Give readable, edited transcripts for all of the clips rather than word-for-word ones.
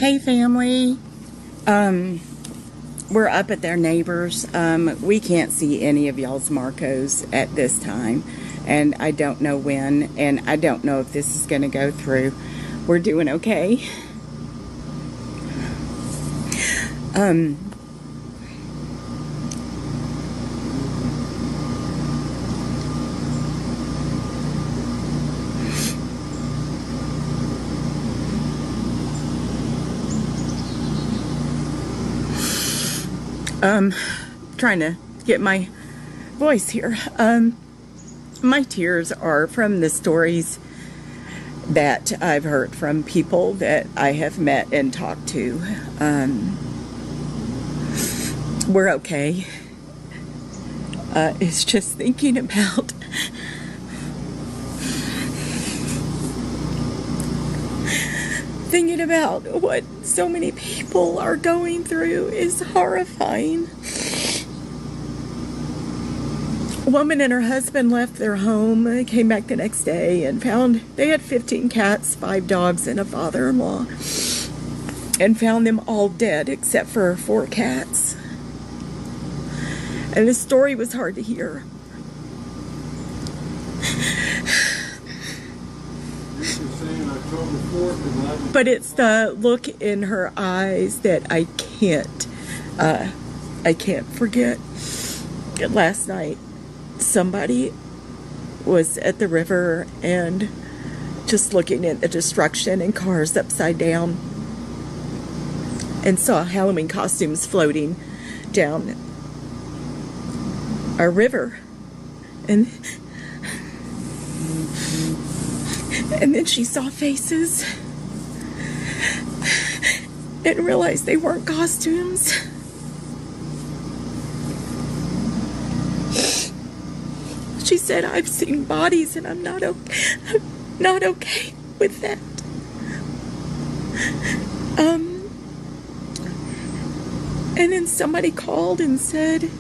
Hey family, we're up at their neighbors. We can't see any of y'all's Marcos at this time, and I don't know when, and I don't know if this is going to go through. We're doing okay. Trying to get my voice here. My tears are from the stories that I've heard from people that I have met and talked to. We're okay. It's just thinking about what so many people are going through is horrifying. A woman and her husband left their home. They came back the next day and found they had 15 cats, 5 dogs, and a father-in-law, and found them all dead except for 4 cats. And the story was hard to hear. But it's the look in her eyes that I can't forget. Last night, somebody was at the river and just looking at the destruction and cars upside down, and saw Halloween costumes floating down a river, and then she saw faces and realized they weren't costumes. She said, "I've seen bodies and I'm not okay with that." And then somebody called and said,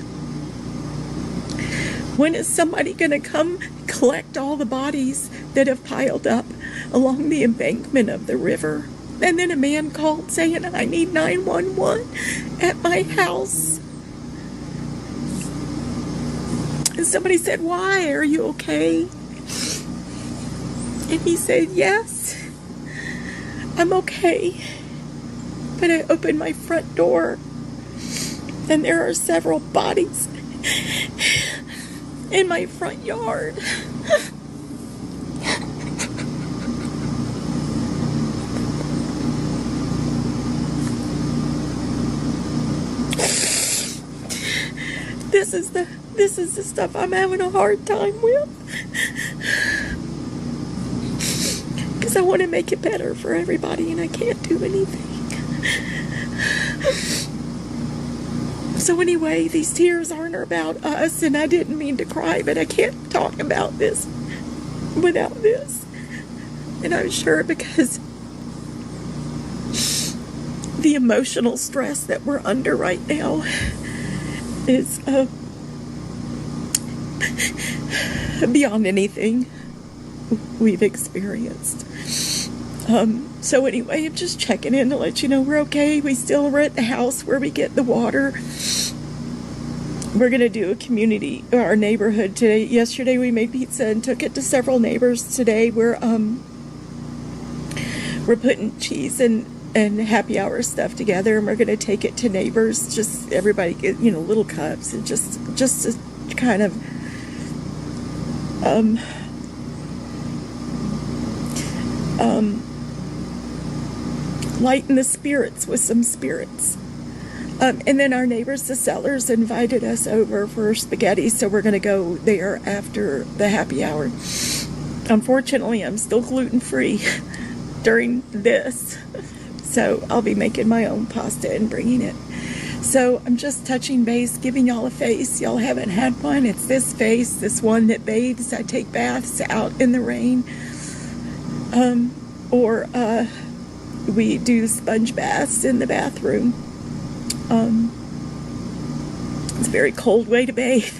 "When is somebody going to come collect all the bodies that have piled up along the embankment of the river?" And then a man called saying, "I need 911 at my house." And somebody said, "Why? Are you okay?" And he said, "Yes, I'm okay." But I opened my front door, and there are several bodies in my front yard. This is the stuff I'm having a hard time with, because I want to make it better for everybody and I can't do anything. So anyway, these tears aren't about us, and I didn't mean to cry, but I can't talk about this without this. And I'm sure because the emotional stress that we're under right now is beyond anything we've experienced. So anyway, I'm just checking in to let you know we're okay. We still are at the house where we get the water. We're going to do our neighborhood today. Yesterday we made pizza and took it to several neighbors. Today we're putting cheese and happy hour stuff together, and we're going to take it to neighbors. Just everybody get, little cups, and just to kind of lighten the spirits with some spirits. And then our neighbors, the Sellers, invited us over for spaghetti, so we're going to go there after the happy hour. Unfortunately, I'm still gluten-free during this, so I'll be making my own pasta and bringing it. So I'm just touching base, giving y'all a face. Y'all haven't had one. It's this face, this one that bathes. I take baths out in the rain. Or we do sponge baths in the bathroom. It's a very cold way to bathe,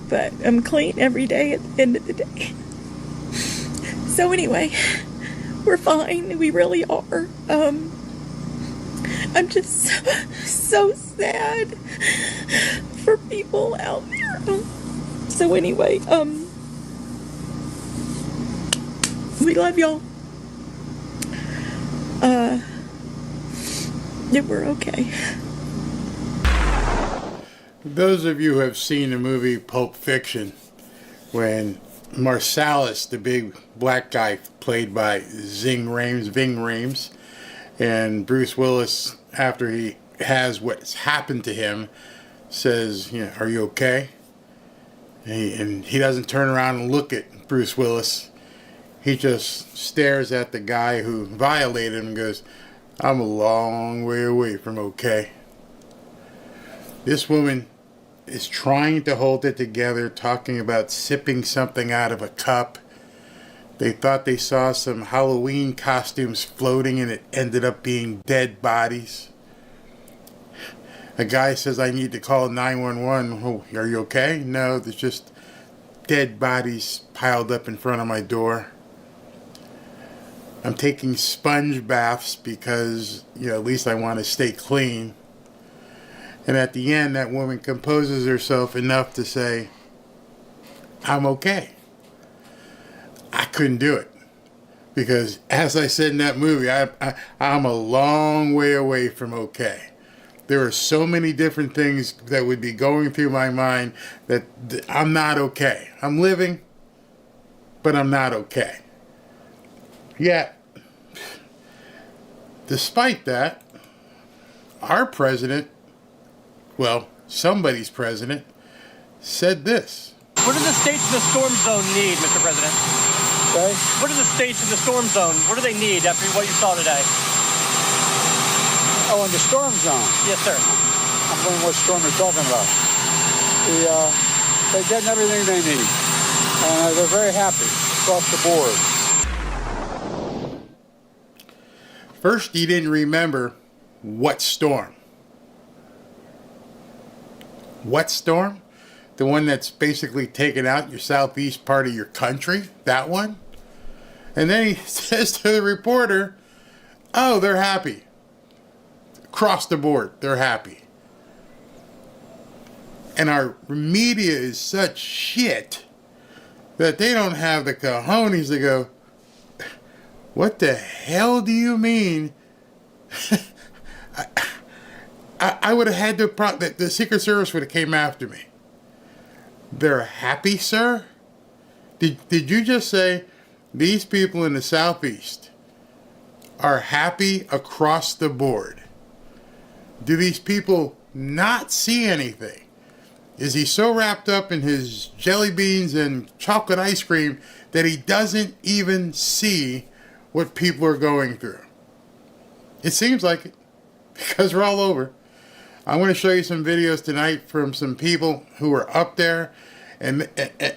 but I'm clean every day at the end of the day. So anyway, we're fine. We really are. I'm just so sad for people out there. So anyway, we love y'all. Yeah, we're okay. Those of you who have seen the movie Pulp Fiction, when Marsalis, the big black guy played by Ving Rhames, and Bruce Willis, after he has what's happened to him, says, you know, "Are you okay?" And he doesn't turn around and look at Bruce Willis. He just stares at the guy who violated him and goes, "I'm a long way away from okay." This woman is trying to hold it together, talking about sipping something out of a cup. They thought they saw some Halloween costumes floating, and it ended up being dead bodies. A guy says, "I need to call 911. Oh, are you okay?" "No, there's just dead bodies piled up in front of my door. I'm taking sponge baths because, you know, at least I want to stay clean." And at the end, that woman composes herself enough to say, "I'm okay." I couldn't do it. Because as I said in that movie, I'm a long way away from okay. There are so many different things that would be going through my mind that I'm not okay. I'm living, but I'm not okay. Yet, despite that, our president, well, somebody's president, said this. What do the states in the storm zone need, Mr. President? Okay. What do the states in the storm zone, what do they need after what you saw today? Oh, in the storm zone? Yes, sir. I'm wondering what storm you're talking about. They're getting everything they need. And they're very happy across the board. First, he didn't remember what storm. What storm? The one that's basically taken out your southeast part of your country? That one? And then he says to the reporter, "Oh, they're happy. Across the board, they're happy." And our media is such shit that they don't have the cojones to go, "What the hell do you mean?" I would have had to, the Secret Service would have came after me. "They're happy, sir?" Did you just say these people in the Southeast are happy across the board? Do these people not see anything? Is he so wrapped up in his jelly beans and chocolate ice cream that he doesn't even see what people are going through? It seems like it, because we're all over. I'm going to show you some videos tonight from some people who are up there. And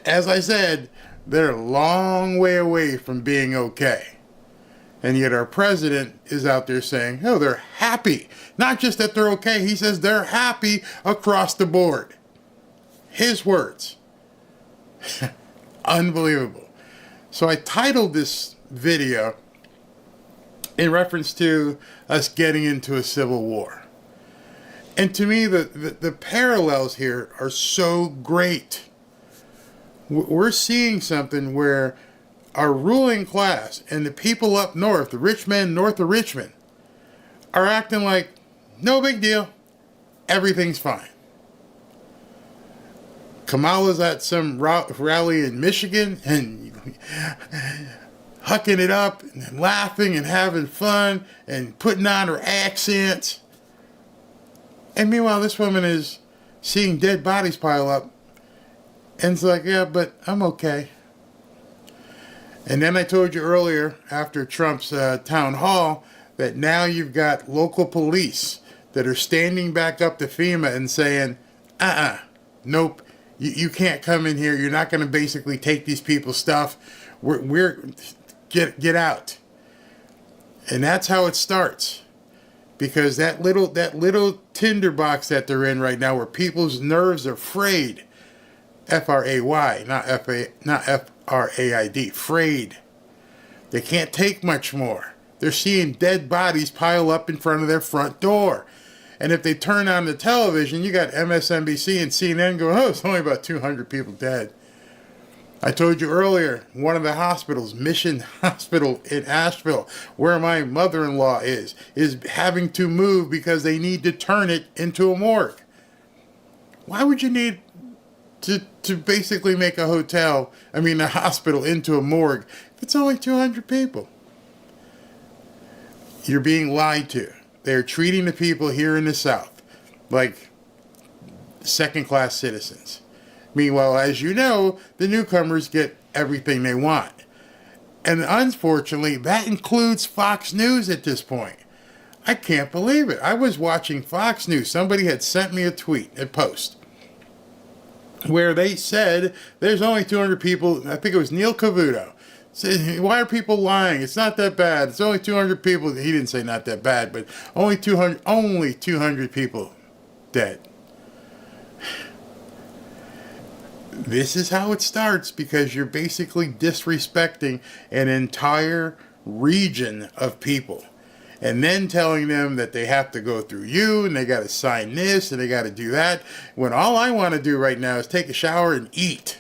as I said, they're a long way away from being okay. And yet our president is out there saying, oh, they're happy. Not just that they're okay. He says they're happy across the board. His words. Unbelievable. So I titled this video in reference to us getting into a civil war. And to me, the parallels here are so great. We're seeing something where our ruling class and the people up north, the rich men north of Richmond, are acting like, no big deal, everything's fine. Kamala's at some rally in Michigan and hucking it up and laughing and having fun and putting on her accents. And meanwhile, this woman is seeing dead bodies pile up. And it's like, yeah, but I'm okay. And then I told you earlier, after Trump's town hall, that now you've got local police that are standing back up to FEMA and saying, nope, you can't come in here. You're not going to basically take these people's stuff. Get out. And that's how it starts. Because that little tinderbox that they're in right now, where people's nerves are frayed, F-R-A-Y, not F-R-A-I-D, frayed. They can't take much more. They're seeing dead bodies pile up in front of their front door. And if they turn on the television, you got MSNBC and CNN going, oh, it's only about 200 people dead. I told you earlier, one of the hospitals, Mission Hospital in Asheville, where my mother-in-law is having to move because they need to turn it into a morgue. Why would you need to basically make a hospital into a morgue if it's only 200 people? You're being lied to. They're treating the people here in the South like second-class citizens. Meanwhile, as you know, the newcomers get everything they want. And unfortunately, that includes Fox News at this point. I can't believe it. I was watching Fox News. Somebody had sent me a post, where they said there's only 200 people. I think it was Neil Cavuto. Said, why are people lying? It's not that bad. It's only 200 people. He didn't say not that bad, but only 200 people dead. This is how it starts, because you're basically disrespecting an entire region of people and then telling them that they have to go through you and they got to sign this and they got to do that, when all I want to do right now is take a shower and eat.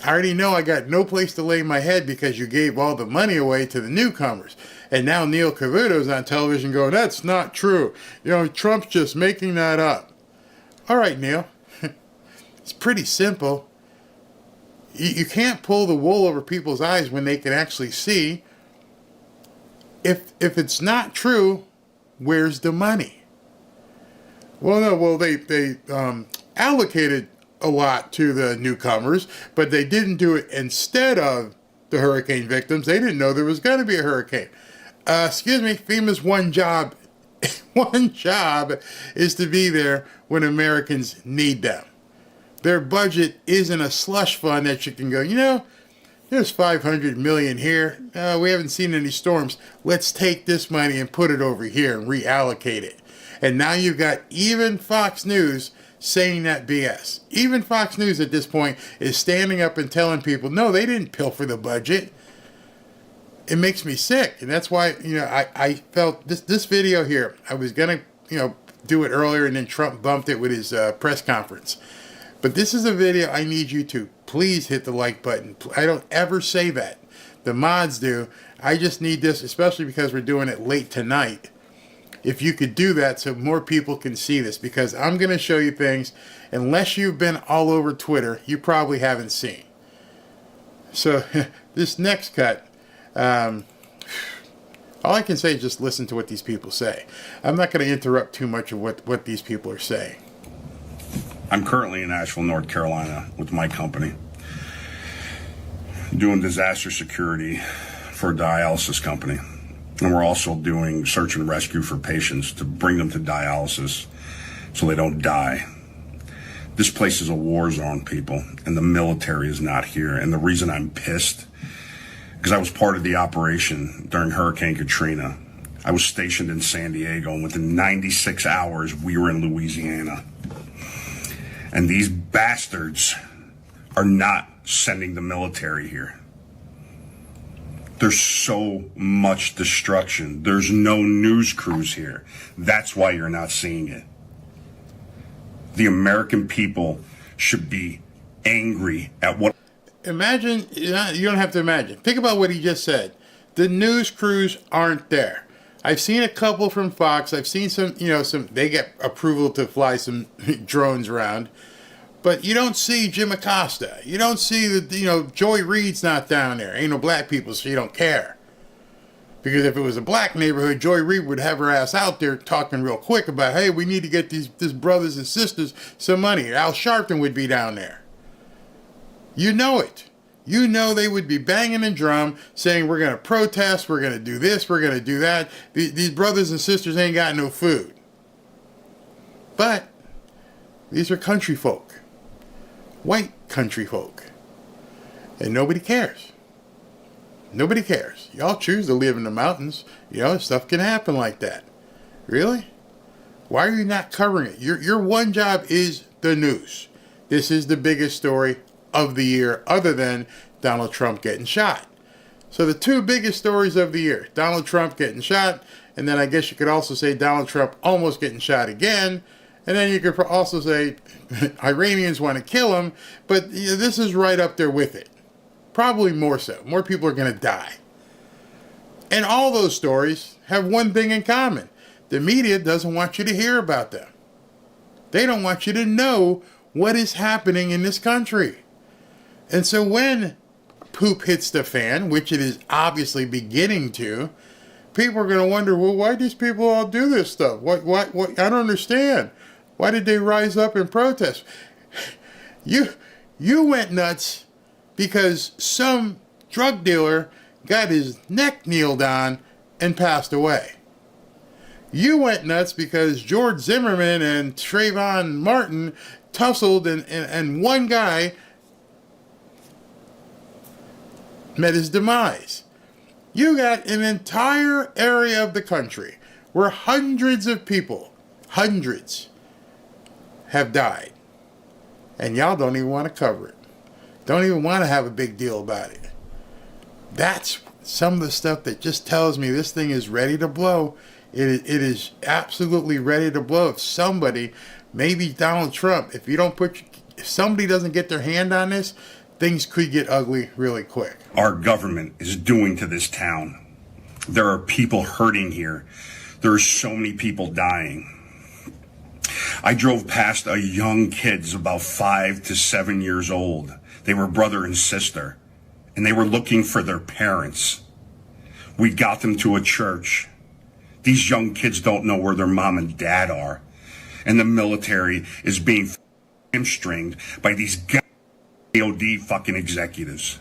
I already know I got no place to lay my head because you gave all the money away to the newcomers. And now Neil Cavuto's on television going, that's not true. Trump's just making that up. All right, Neil. It's pretty simple. You can't pull the wool over people's eyes when they can actually see. If it's not true, where's the money? Well, they allocated a lot to the newcomers, but they didn't do it instead of the hurricane victims. They didn't know there was going to be a hurricane. Excuse me, FEMA's one job is to be there when Americans need them. Their budget isn't a slush fund that you can go, there's $500 million here. We haven't seen any storms. Let's take this money and put it over here and reallocate it. And now you've got even Fox News saying that BS. Even Fox News at this point is standing up and telling people, no, they didn't pilfer the budget. It makes me sick. And that's why, I felt this video here, I was going to, do it earlier, and then Trump bumped it with his press conference. But this is a video I need you to please hit the like button. I don't ever say that. The mods do. I just need this, especially because we're doing it late tonight. If you could do that so more people can see this, because I'm going to show you things, unless you've been all over Twitter, you probably haven't seen. So this next cut, all I can say is just listen to what these people say. I'm not going to interrupt too much of what these people are saying. I'm currently in Asheville, North Carolina with my company doing disaster security for a dialysis company. And we're also doing search and rescue for patients to bring them to dialysis so they don't die. This place is a war zone, people, and the military is not here. And the reason I'm pissed, because I was part of the operation during Hurricane Katrina. I was stationed in San Diego, and within 96 hours, we were in Louisiana. And these bastards are not sending the military here. There's so much destruction. There's no news crews here. That's why you're not seeing it. The American people should be angry at what... Imagine, you don't have to imagine. Think about what he just said. The news crews aren't there. I've seen a couple from Fox. I've seen some, they get approval to fly some drones around. But you don't see Jim Acosta. You don't see Joy Reid's not down there. Ain't no black people, so you don't care. Because if it was a black neighborhood, Joy Reid would have her ass out there talking real quick about, hey, we need to get these brothers and sisters some money. Al Sharpton would be down there. You know it. You know they would be banging the drum, saying we're going to protest, we're going to do this, we're going to do that. These brothers and sisters ain't got no food. But these are country folk. White country folk. And nobody cares. Nobody cares. Y'all choose to live in the mountains. Stuff can happen like that. Really? Why are you not covering it? Your one job is the news. This is the biggest story of the year, other than Donald Trump getting shot. So the two biggest stories of the year, Donald Trump getting shot, and then I guess you could also say Donald Trump almost getting shot again. And then you could also say Iranians want to kill him, but this is right up there with it. Probably more so. More people are going to die. And all those stories have one thing in common. The media doesn't want you to hear about them. They don't want you to know what is happening in this country. And so when poop hits the fan, which it is obviously beginning to, people are going to wonder, well, why do these people all do this stuff? What? I don't understand. Why did they rise up and protest? You went nuts because some drug dealer got his neck kneeled on and passed away. You went nuts because George Zimmerman and Trayvon Martin tussled and one guy met his demise. You got an entire area of the country where hundreds of people, have died. And y'all don't even want to cover it. Don't even want to have a big deal about it. That's some of the stuff that just tells me this thing is ready to blow. It is absolutely ready to blow. If somebody, maybe Donald Trump, if somebody doesn't get their hand on this, things could get ugly really quick. Our government is doing to this town. There are people hurting here. There are so many people dying. I drove past a young kids about 5 to 7 years old. They were brother and sister, and they were looking for their parents. We got them to a church. These young kids don't know where their mom and dad are. And the military is being hamstringed by these DOD fucking executives.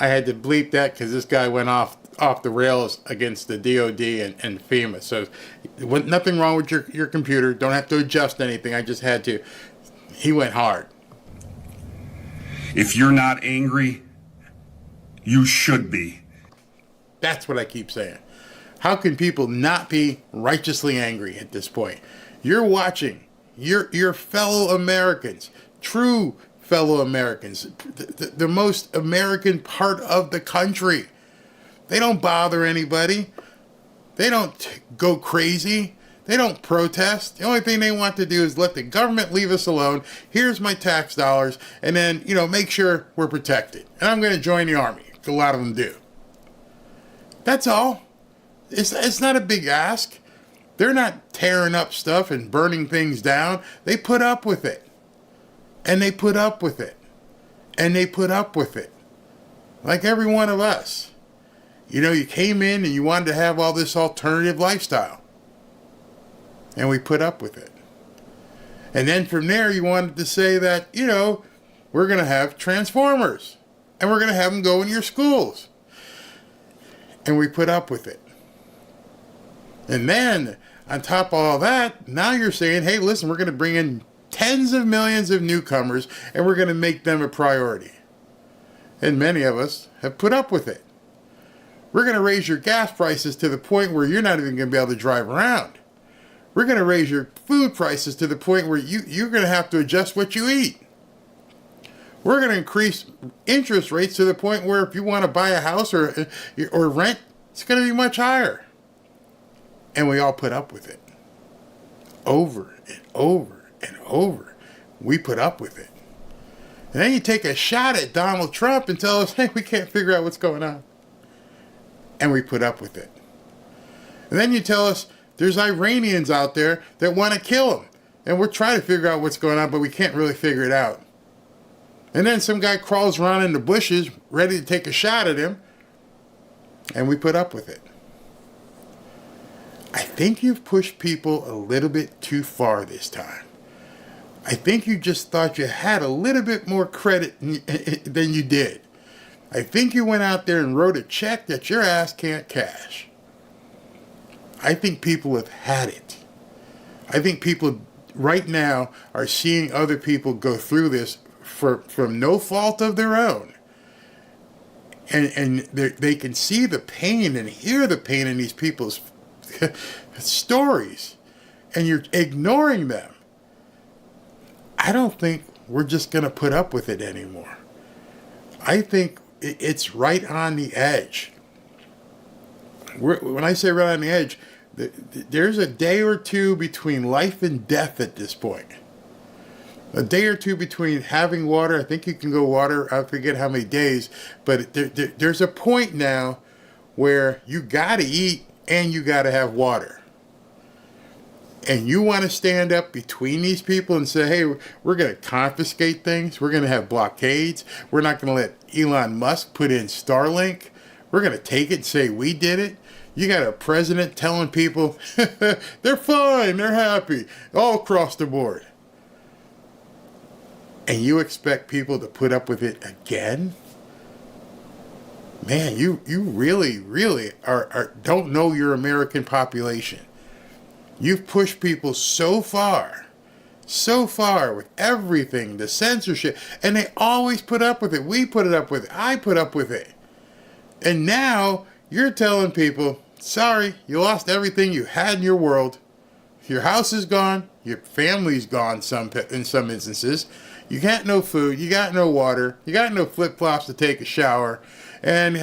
I had to bleep that because this guy went off the rails against the DOD and FEMA. So nothing wrong with your computer. Don't have to adjust anything. I just had to. He went hard. If you're not angry, you should be. That's what I keep saying. How can people not be righteously angry at this point? You're watching your fellow Americans, true fellow Americans, the most American part of the country. They don't bother anybody. They don't go crazy. They don't protest. The only thing they want to do is let the government leave us alone. Here's my tax dollars, and then, make sure we're protected. And I'm going to join the army. A lot of them do. That's all. It's not a big ask. They're not tearing up stuff and burning things down. They put up with it. And they put up with it. And they put up with it. Like every one of us. You came in and you wanted to have all this alternative lifestyle. And we put up with it. And then from there you wanted to say that, we're going to have transformers. And we're going to have them go in your schools. And we put up with it. And then, on top of all that, now you're saying, hey, listen, we're going to bring in tens of millions of newcomers, and we're going to make them a priority. And many of us have put up with it. We're going to raise your gas prices to the point where you're not even going to be able to drive around. We're going to raise your food prices to the point where you're going to have to adjust what you eat. We're going to increase interest rates to the point where if you want to buy a house or rent, it's going to be much higher. And we all put up with it. Over and over and over. We put up with it. And then you take a shot at Donald Trump and tell us, hey, we can't figure out what's going on. And we put up with it. And then you tell us there's Iranians out there that want to kill him. And we're trying to figure out what's going on, but we can't really figure it out. And then some guy crawls around in the bushes ready to take a shot at him. And we put up with it. I think you've pushed people a little bit too far this time. I think you just thought you had a little bit more credit than you did. I think you went out there and wrote a check that your ass can't cash. I think people have had it. I think people right now are seeing other people go through this from no fault of their own. And they can see the pain and hear the pain in these people's stories. And you're ignoring them. I don't think we're just going to put up with it anymore. I think it's right on the edge. When I say right on the edge, there's a day or two between life and death at this point. A day or two between having water. I think you can go water. I forget how many days, but there's a point now where you got to eat and you got to have water. And you want to stand up between these people and say, hey, we're going to confiscate things. We're going to have blockades. We're not going to let Elon Musk put in Starlink. We're going to take it and say we did it. You got a president telling people they're fine, they're happy, all across the board. And you expect people to put up with it again? Man, you really, really don't know your American population. You've pushed people so far with everything, the censorship, and they always put up with it. We put it up with it. I put up with it. And now you're telling people, sorry, you lost everything you had in your world. Your house is gone. Your family's gone in some instances. You got no food. You got no water. You got no flip-flops to take a shower. And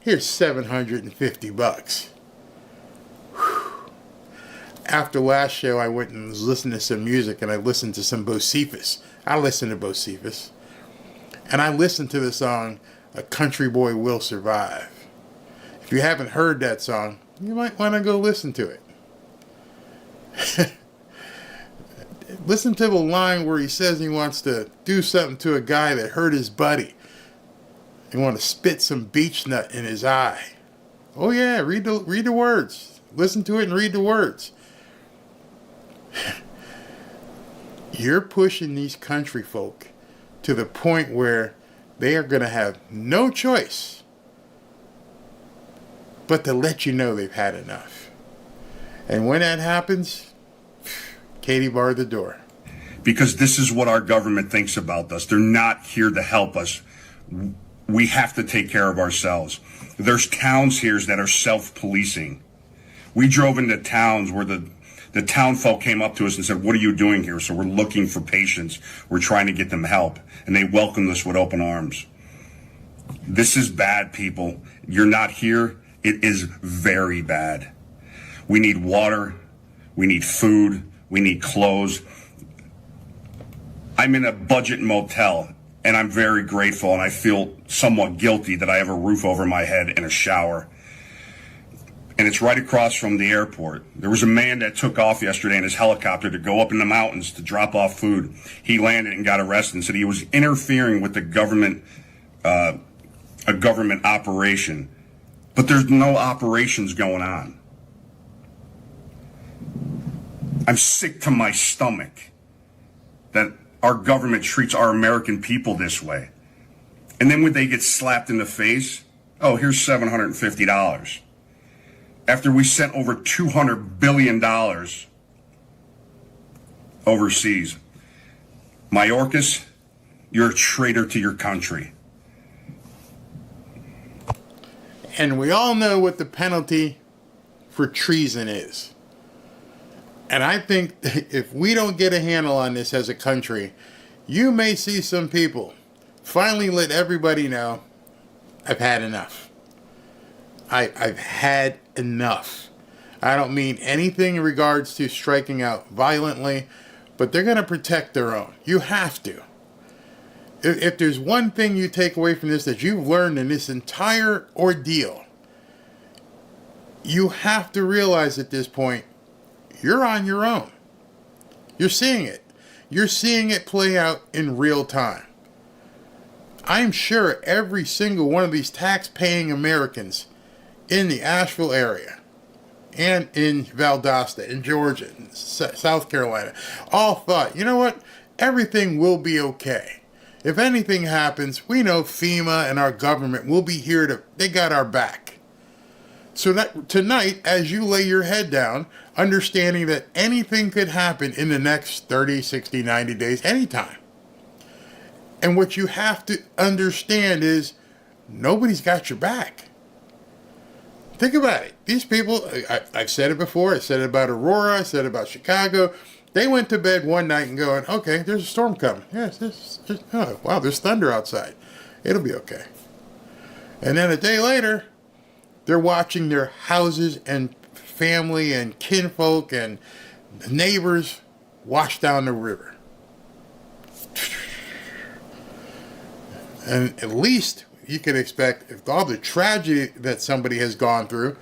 here's $750. After last show, I went and was listening to some music, and I listened to some Bocephus. I listen to Bocephus. And I listened to the song, A Country Boy Will Survive. If you haven't heard that song, you might want to go listen to it. Listen to the line where he says he wants to do something to a guy that hurt his buddy. He wants to spit some beech nut in his eye. Oh yeah, read the words. Listen to it and read the words. You're pushing these country folk to the point where they are going to have no choice but to let you know they've had enough. And when that happens, Katie barred the door. Because this is what our government thinks about us. They're not here to help us. We have to take care of ourselves. There's towns here that are self-policing. We drove into towns where the town folk came up to us and said, what are you doing here? So we're looking for patients. We're trying to get them help. And they welcomed us with open arms. This is bad, people. You're not here. It is very bad. We need water. We need food. We need clothes. I'm in a budget motel, and I'm very grateful, and I feel somewhat guilty that I have a roof over my head and a shower. And it's right across from the airport. There was a man that took off yesterday in his helicopter to go up in the mountains to drop off food. He landed and got arrested and said he was interfering with the government, a government operation. But there's no operations going on. I'm sick to my stomach that our government treats our American people this way. And then when they get slapped in the face, oh, here's $750. After we sent over $200 billion overseas. Mayorkas, you're a traitor to your country. And we all know what the penalty for treason is. And I think if we don't get a handle on this as a country, you may see some people finally let everybody know, I've had enough. I've had enough. I don't mean anything in regards to striking out violently, but they're going to protect their own. You have to. If there's one thing you take away from this that you've learned in this entire ordeal, you have to realize at this point, you're on your own. You're seeing it. You're seeing it play out in real time. I'm sure every single one of these tax-paying Americans in the Asheville area and in Valdosta, in Georgia, in South Carolina, all thought, you know what? Everything will be okay. If anything happens, we know FEMA and our government will be here they got our back. So that tonight, as you lay your head down, understanding that anything could happen in the next 30, 60, 90 days, anytime. And what you have to understand is nobody's got your back. Think about it. These people, I've said it before. I said it about Aurora. I said it about Chicago. They went to bed one night and going, okay, there's a storm coming. Yes, oh, wow, there's thunder outside. It'll be okay. And then a day later, they're watching their houses and family and kinfolk and neighbors wash down the river. And at least you can expect, if all the tragedy that somebody has gone through,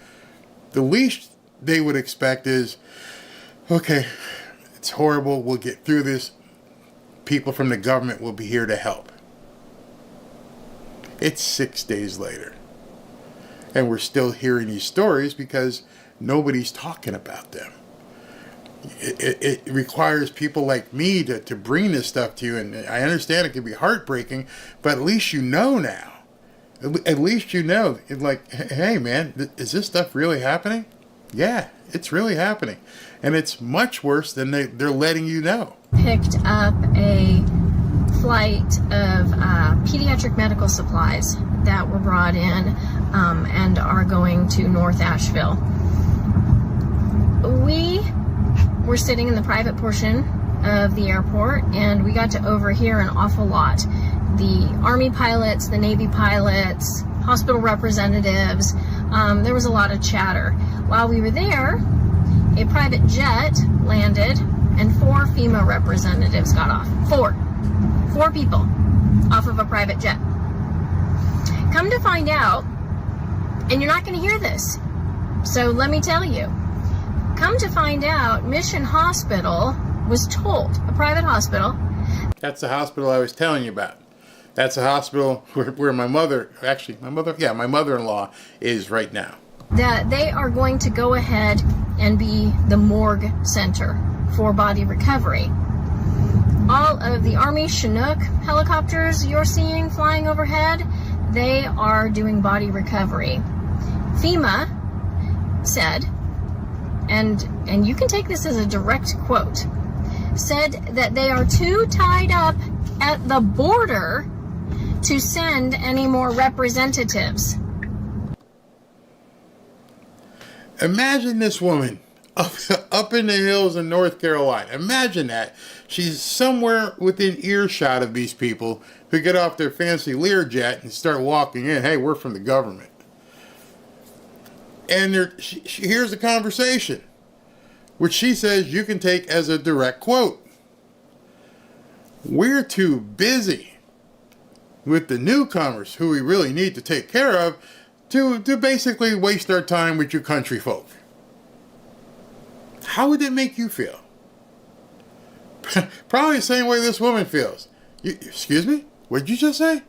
the least they would expect is, okay, it's horrible, we'll get through this. People from the government will be here to help. It's 6 days later. And we're still hearing these stories because nobody's talking about them. It requires people like me to bring this stuff to you. And I understand it can be heartbreaking, but at least you know now. At least you know. It's like, hey man, is this stuff really happening? Yeah, it's really happening. And it's much worse than they're letting you know. Picked up a flight of pediatric medical supplies that were brought in and are going to North Asheville. We were sitting in the private portion of the airport, and we got to overhear an awful lot. The Army pilots, the Navy pilots, hospital representatives, there was a lot of chatter. While we were there, a private jet landed and 4 FEMA representatives got off. Four people off of a private jet. Come to find out, and you're not going to hear this, so let me tell you. Come to find out, Mission Hospital was told, a private hospital. That's the hospital I was telling you about. That's a hospital where my mother-in-law is right now. That they are going to go ahead and be the morgue center for body recovery. All of the Army Chinook helicopters you're seeing flying overhead, they are doing body recovery. FEMA said, and you can take this as a direct quote, said that they are too tied up at the border to send any more representatives. Imagine this woman up in the hills in North Carolina. Imagine that. She's somewhere within earshot of these people who get off their fancy Learjet and start walking in. Hey, we're from the government. And she hears the conversation, which she says you can take as a direct quote. We're too busy with the newcomers who we really need to take care of to basically waste our time with you country folk. How would that make you feel? Probably the same way this woman feels. Excuse me? What did you just say?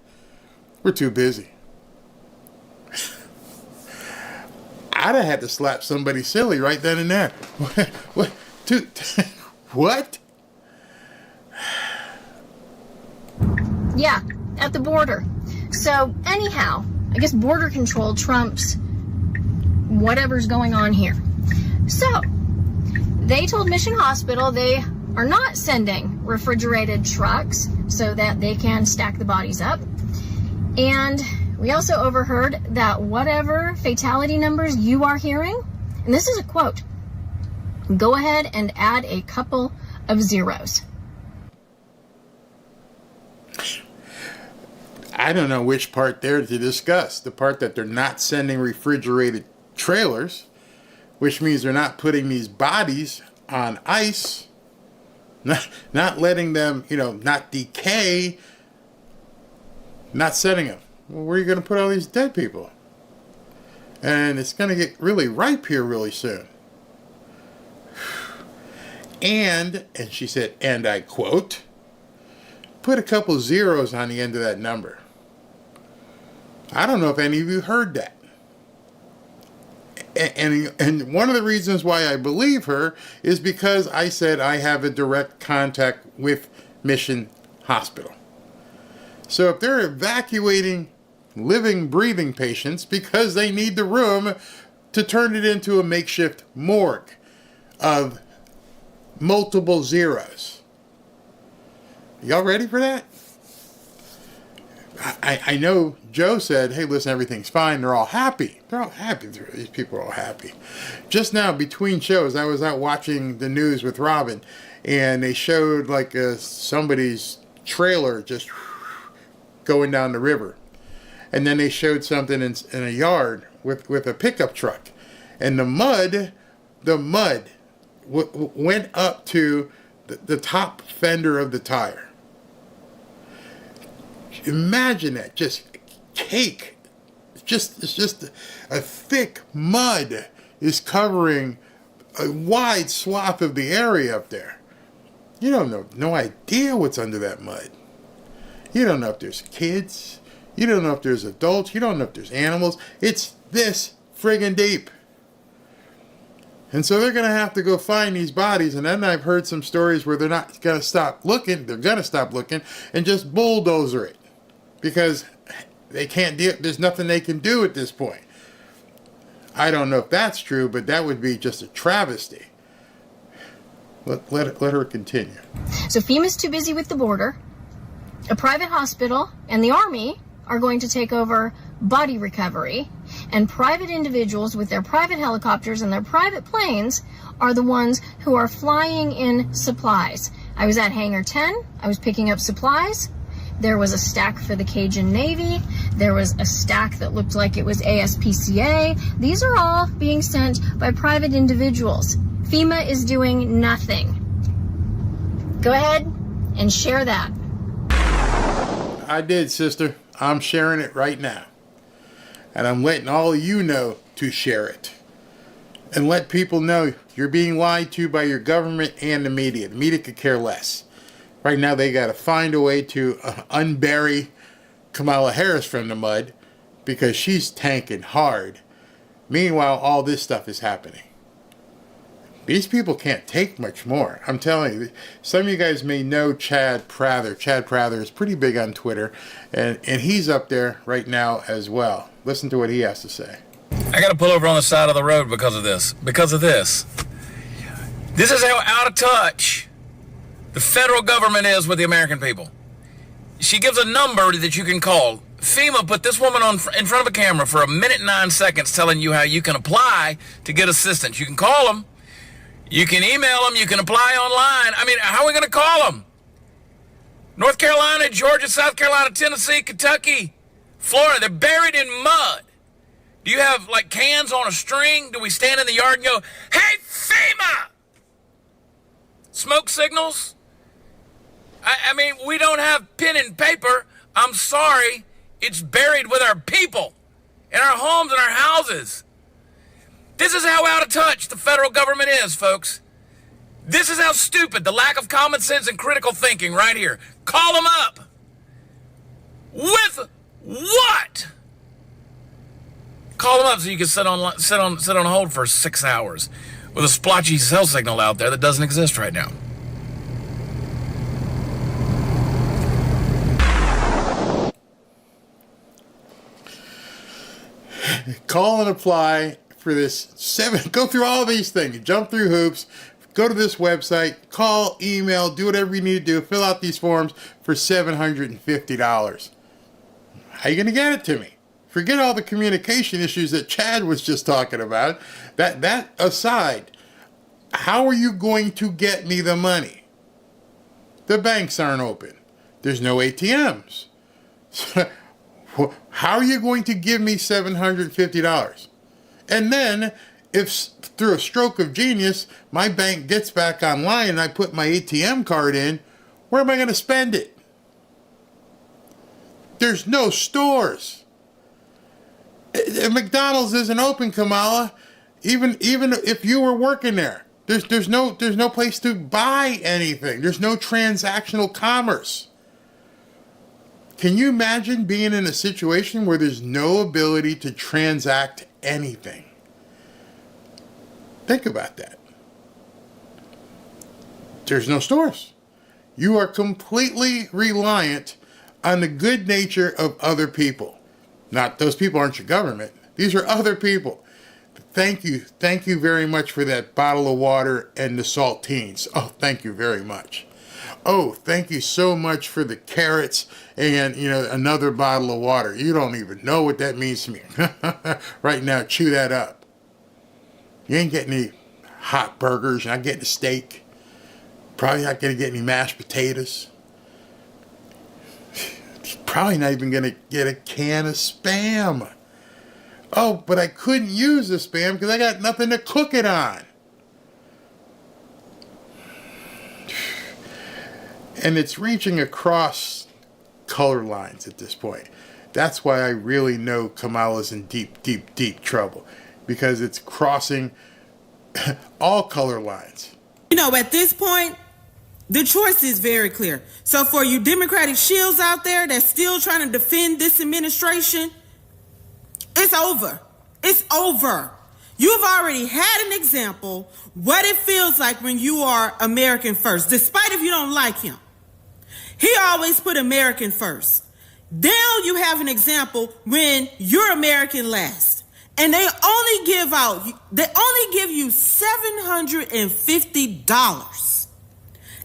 We're too busy. I'd have had to slap somebody silly right then and there. What? What? Yeah, at the border. So anyhow, I guess border control trumps whatever's going on here. So they told Mission Hospital they are not sending refrigerated trucks so that they can stack the bodies up. And we also overheard that whatever fatality numbers you are hearing, and this is a quote, go ahead and add a couple of zeros. I don't know which part there to discuss. The part that they're not sending refrigerated trailers, which means they're not putting these bodies on ice, not letting them, not decay, not setting them. Well, where are you going to put all these dead people? And it's going to get really ripe here really soon. And she said, and I quote, put a couple zeros on the end of that number. I don't know if any of you heard that. And one of the reasons why I believe her is because I said I have a direct contact with Mission Hospital. So if they're evacuating living, breathing patients because they need the room to turn it into a makeshift morgue of multiple zeros. Y'all ready for that? I know Joe said, hey, listen, everything's fine. They're all happy. They're all happy. These people are all happy. Just now, between shows, I was out watching the news with Robin, and they showed somebody's trailer just going down the river. and then they showed something in a yard with a pickup truck, and the mud went up to the top fender of the tire. Imagine that, just cake. It's just a thick mud is covering a wide swath of the area up there. You don't know, no idea what's under that mud. You don't know if there's kids. You don't know if there's adults. You don't know if there's animals. It's this friggin' deep. And so they're going to have to go find these bodies. And then I've heard some stories where they're not going to stop looking. They're going to stop looking and just bulldozer it. Because they can't do it. There's nothing they can do at this point. I don't know if that's true, but that would be just a travesty. Let her continue. So FEMA's too busy with the border. A private hospital and the Army are going to take over body recovery, and private individuals with their private helicopters and their private planes are the ones who are flying in supplies. I was at Hangar 10. I was picking up supplies. There was a stack for the Cajun Navy. There was a stack that looked like it was ASPCA. These are all being sent by private individuals. FEMA is doing nothing. Go ahead and share that. I did, sister. I'm sharing it right now. And I'm letting all of you know to share it. And let people know you're being lied to by your government and the media. The media could care less. Right now they got to find a way to unbury Kamala Harris from the mud because she's tanking hard. Meanwhile, all this stuff is happening. These people can't take much more. I'm telling you. Some of you guys may know Chad Prather. Chad Prather is pretty big on Twitter, and he's up there right now as well. Listen to what he has to say. I got to pull over on the side of the road because of this. Because of this. This is how out of touch the federal government is with the American people. She gives a number that you can call. FEMA put this woman in front of a camera for 1 minute and 9 seconds telling you how you can apply to get assistance. You can call them. You can email them. You can apply online. I mean, how are we going to call them? North Carolina, Georgia, South Carolina, Tennessee, Kentucky, Florida. They're buried in mud. Do you have, like, cans on a string? Do we stand in the yard and go, hey, FEMA! Smoke signals? I mean, we don't have pen and paper. I'm sorry. It's buried with our people in our homes and our houses. This is how out of touch the federal government is, folks. This is how stupid, the lack of common sense and critical thinking right here. Call them up. With what? Call them up so you can sit on hold for 6 hours with a splotchy cell signal out there that doesn't exist right now. Call and apply for this go through all these things, jump through hoops, go to this website, call, email, do whatever you need to do, fill out these forms for $750. How are you going to get it to me? Forget all the communication issues that Chad was just talking about. That aside, how are you going to get me the money? The banks aren't open. There's no ATMs. How are you going to give me $750? And then, if through a stroke of genius, my bank gets back online and I put my ATM card in, where am I going to spend it? There's no stores. McDonald's isn't open, Kamala. Even if you were working there, there's no place to buy anything. There's no transactional commerce. Can you imagine being in a situation where there's no ability to transact anything? Think about that. There's no stores. You are completely reliant on the good nature of other people. Not those people aren't your government. These are other people. Thank you. Thank you very much for that bottle of water and the saltines. Oh, thank you very much. Oh, thank you so much for the carrots and, another bottle of water. You don't even know what that means to me. Right now, chew that up. You ain't getting any hot burgers. You're not getting a steak. Probably not going to get any mashed potatoes. Probably not even going to get a can of Spam. Oh, but I couldn't use the Spam because I got nothing to cook it on. And it's reaching across color lines at this point. That's why I really know Kamala's in deep, deep, deep trouble. Because it's crossing all color lines. You know, at this point, the choice is very clear. So for you Democratic shills out there that's still trying to defend this administration, it's over. It's over. You've already had an example what it feels like when you are American first, despite if you don't like him. He always put American first. Now you have an example when you're American last. And they only give you $750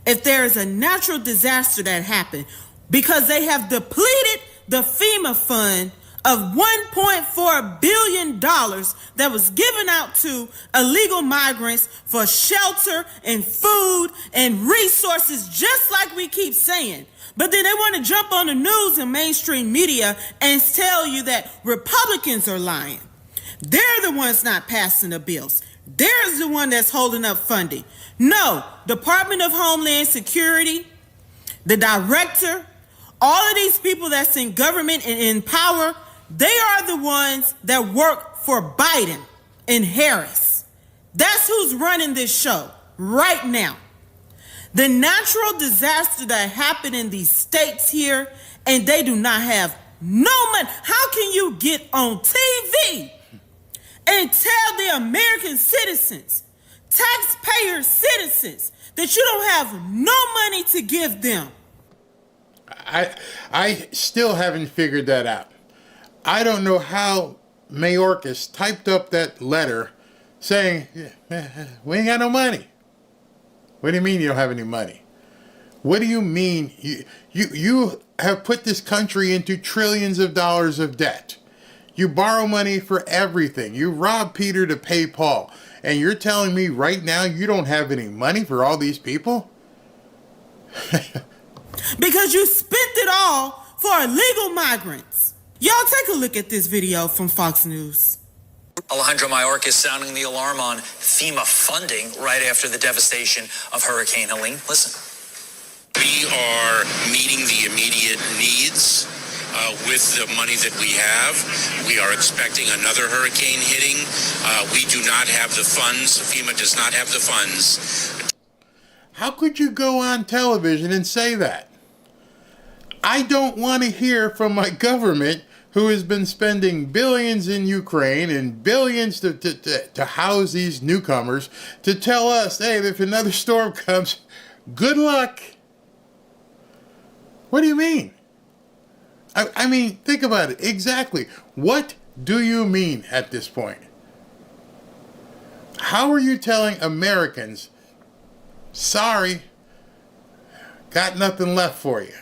if there is a natural disaster that happened, because they have depleted the FEMA fund of $1.4 billion that was given out to illegal migrants for shelter and food and resources, just like we keep saying. But then they want to jump on the news and mainstream media and tell you that Republicans are lying. They're the ones not passing the bills. They're the one that's holding up funding. No, Department of Homeland Security, the director, all of these people that's in government and in power, they are the ones that work for Biden and Harris. That's who's running this show right now. The natural disaster that happened in these states here, and they do not have no money. How can you get on TV and tell the American citizens, taxpayer citizens, that you don't have no money to give them? I still haven't figured that out. I don't know how Mayorkas typed up that letter saying, we ain't got no money. What do you mean you don't have any money? What do you mean you have put this country into trillions of dollars of debt? You borrow money for everything. You rob Peter to pay Paul. And you're telling me right now you don't have any money for all these people? Because you spent it all for illegal migrants. Y'all take a look at this video from Fox News. Alejandro Mayorkas sounding the alarm on FEMA funding right after the devastation of Hurricane Helene. Listen. We are meeting the immediate needs with the money that we have. We are expecting another hurricane hitting. We do not have the funds. FEMA does not have the funds. How could you go on television and say that? I don't want to hear from my government, who has been spending billions in Ukraine and billions to house these newcomers, to tell us, hey, if another storm comes, good luck. What do you mean? I mean, think about it. Exactly. What do you mean at this point? How are you telling Americans, sorry, got nothing left for you?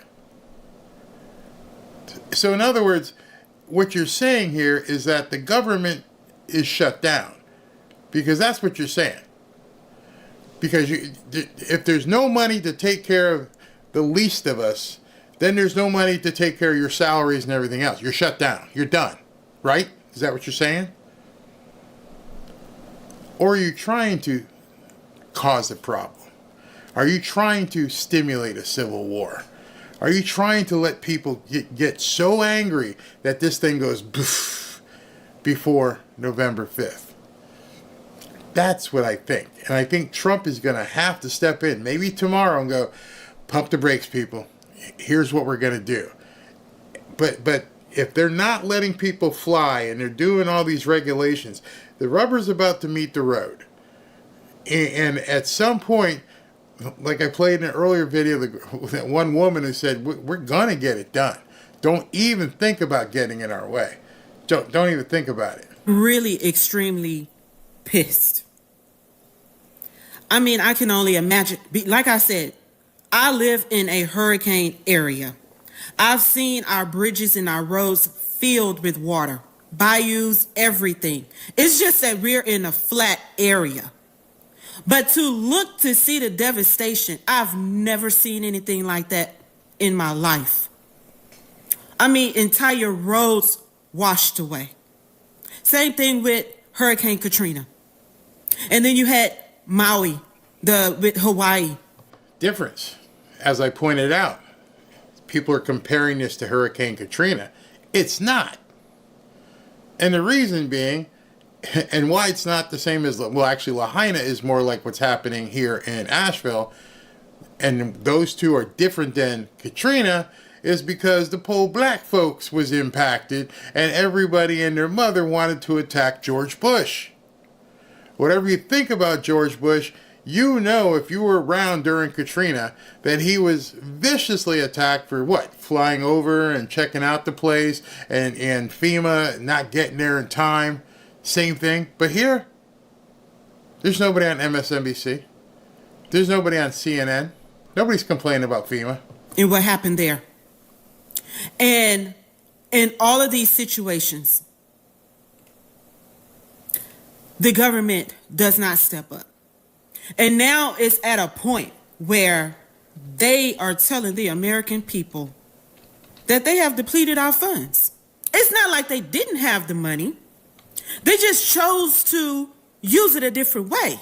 So in other words, what you're saying here is that the government is shut down, because that's what you're saying. Because if there's no money to take care of the least of us, then there's no money to take care of your salaries and everything else. You're shut down. You're done. Right? Is that what you're saying? Or are you trying to cause a problem? Are you trying to stimulate a civil war? Are you trying to let people get so angry that this thing goes poof before November 5th? That's what I think. And I think Trump is going to have to step in, maybe tomorrow, and go, pump the brakes, people. Here's what we're going to do. But if they're not letting people fly and they're doing all these regulations, the rubber's about to meet the road. And at some point, like I played in an earlier video, that one woman who said, we're going to get it done. Don't even think about getting in our way. Don't even think about it. Really extremely pissed. I mean, I can only imagine. Like I said, I live in a hurricane area. I've seen our bridges and our roads filled with water, bayous, everything. It's just that we're in a flat area. But to look to see the devastation, I've never seen anything like that in my life. I mean, entire roads washed away. Same thing with Hurricane Katrina. And then you had Maui, with Hawaii. Difference. As I pointed out, people are comparing this to Hurricane Katrina. It's not. And the reason being, and why it's not the same as, well, actually Lahaina is more like what's happening here in Asheville, and those two are different than Katrina, is because the poor black folks was impacted and everybody and their mother wanted to attack George Bush. Whatever you think about George Bush, you know, if you were around during Katrina, that he was viciously attacked for what? Flying over and checking out the place, and FEMA not getting there in time. Same thing. But here, there's nobody on MSNBC. There's nobody on CNN. Nobody's complaining about FEMA. And what happened there? And in all of these situations, the government does not step up. And now it's at a point where they are telling the American people that they have depleted our funds. It's not like they didn't have the money. They just chose to use it a different way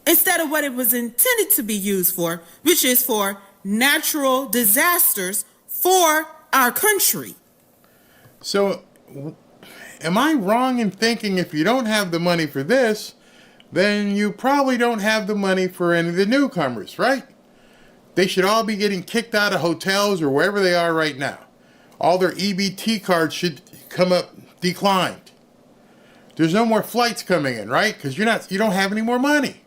instead of what it was intended to be used for, which is for natural disasters for our country. So, am I wrong in thinking if you don't have the money for this, then you probably don't have the money for any of the newcomers, right? They should all be getting kicked out of hotels or wherever they are right now. All their EBT cards should come up declined. There's no more flights coming in, right? Because you don't have any more money.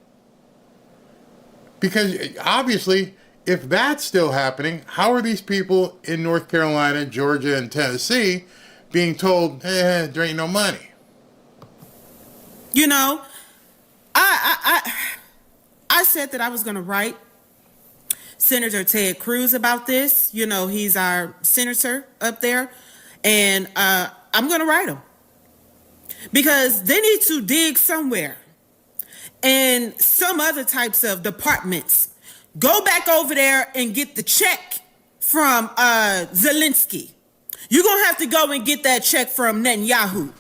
Because obviously, if that's still happening, how are these people in North Carolina, Georgia, and Tennessee being told, there ain't no money? You know, I said that I was going to write Senator Ted Cruz about this. You know, he's our senator up there. And I'm going to write him. Because they need to dig somewhere. And some other types of departments. Go back over there and get the check from Zelensky. You're going to have to go and get that check from Netanyahu.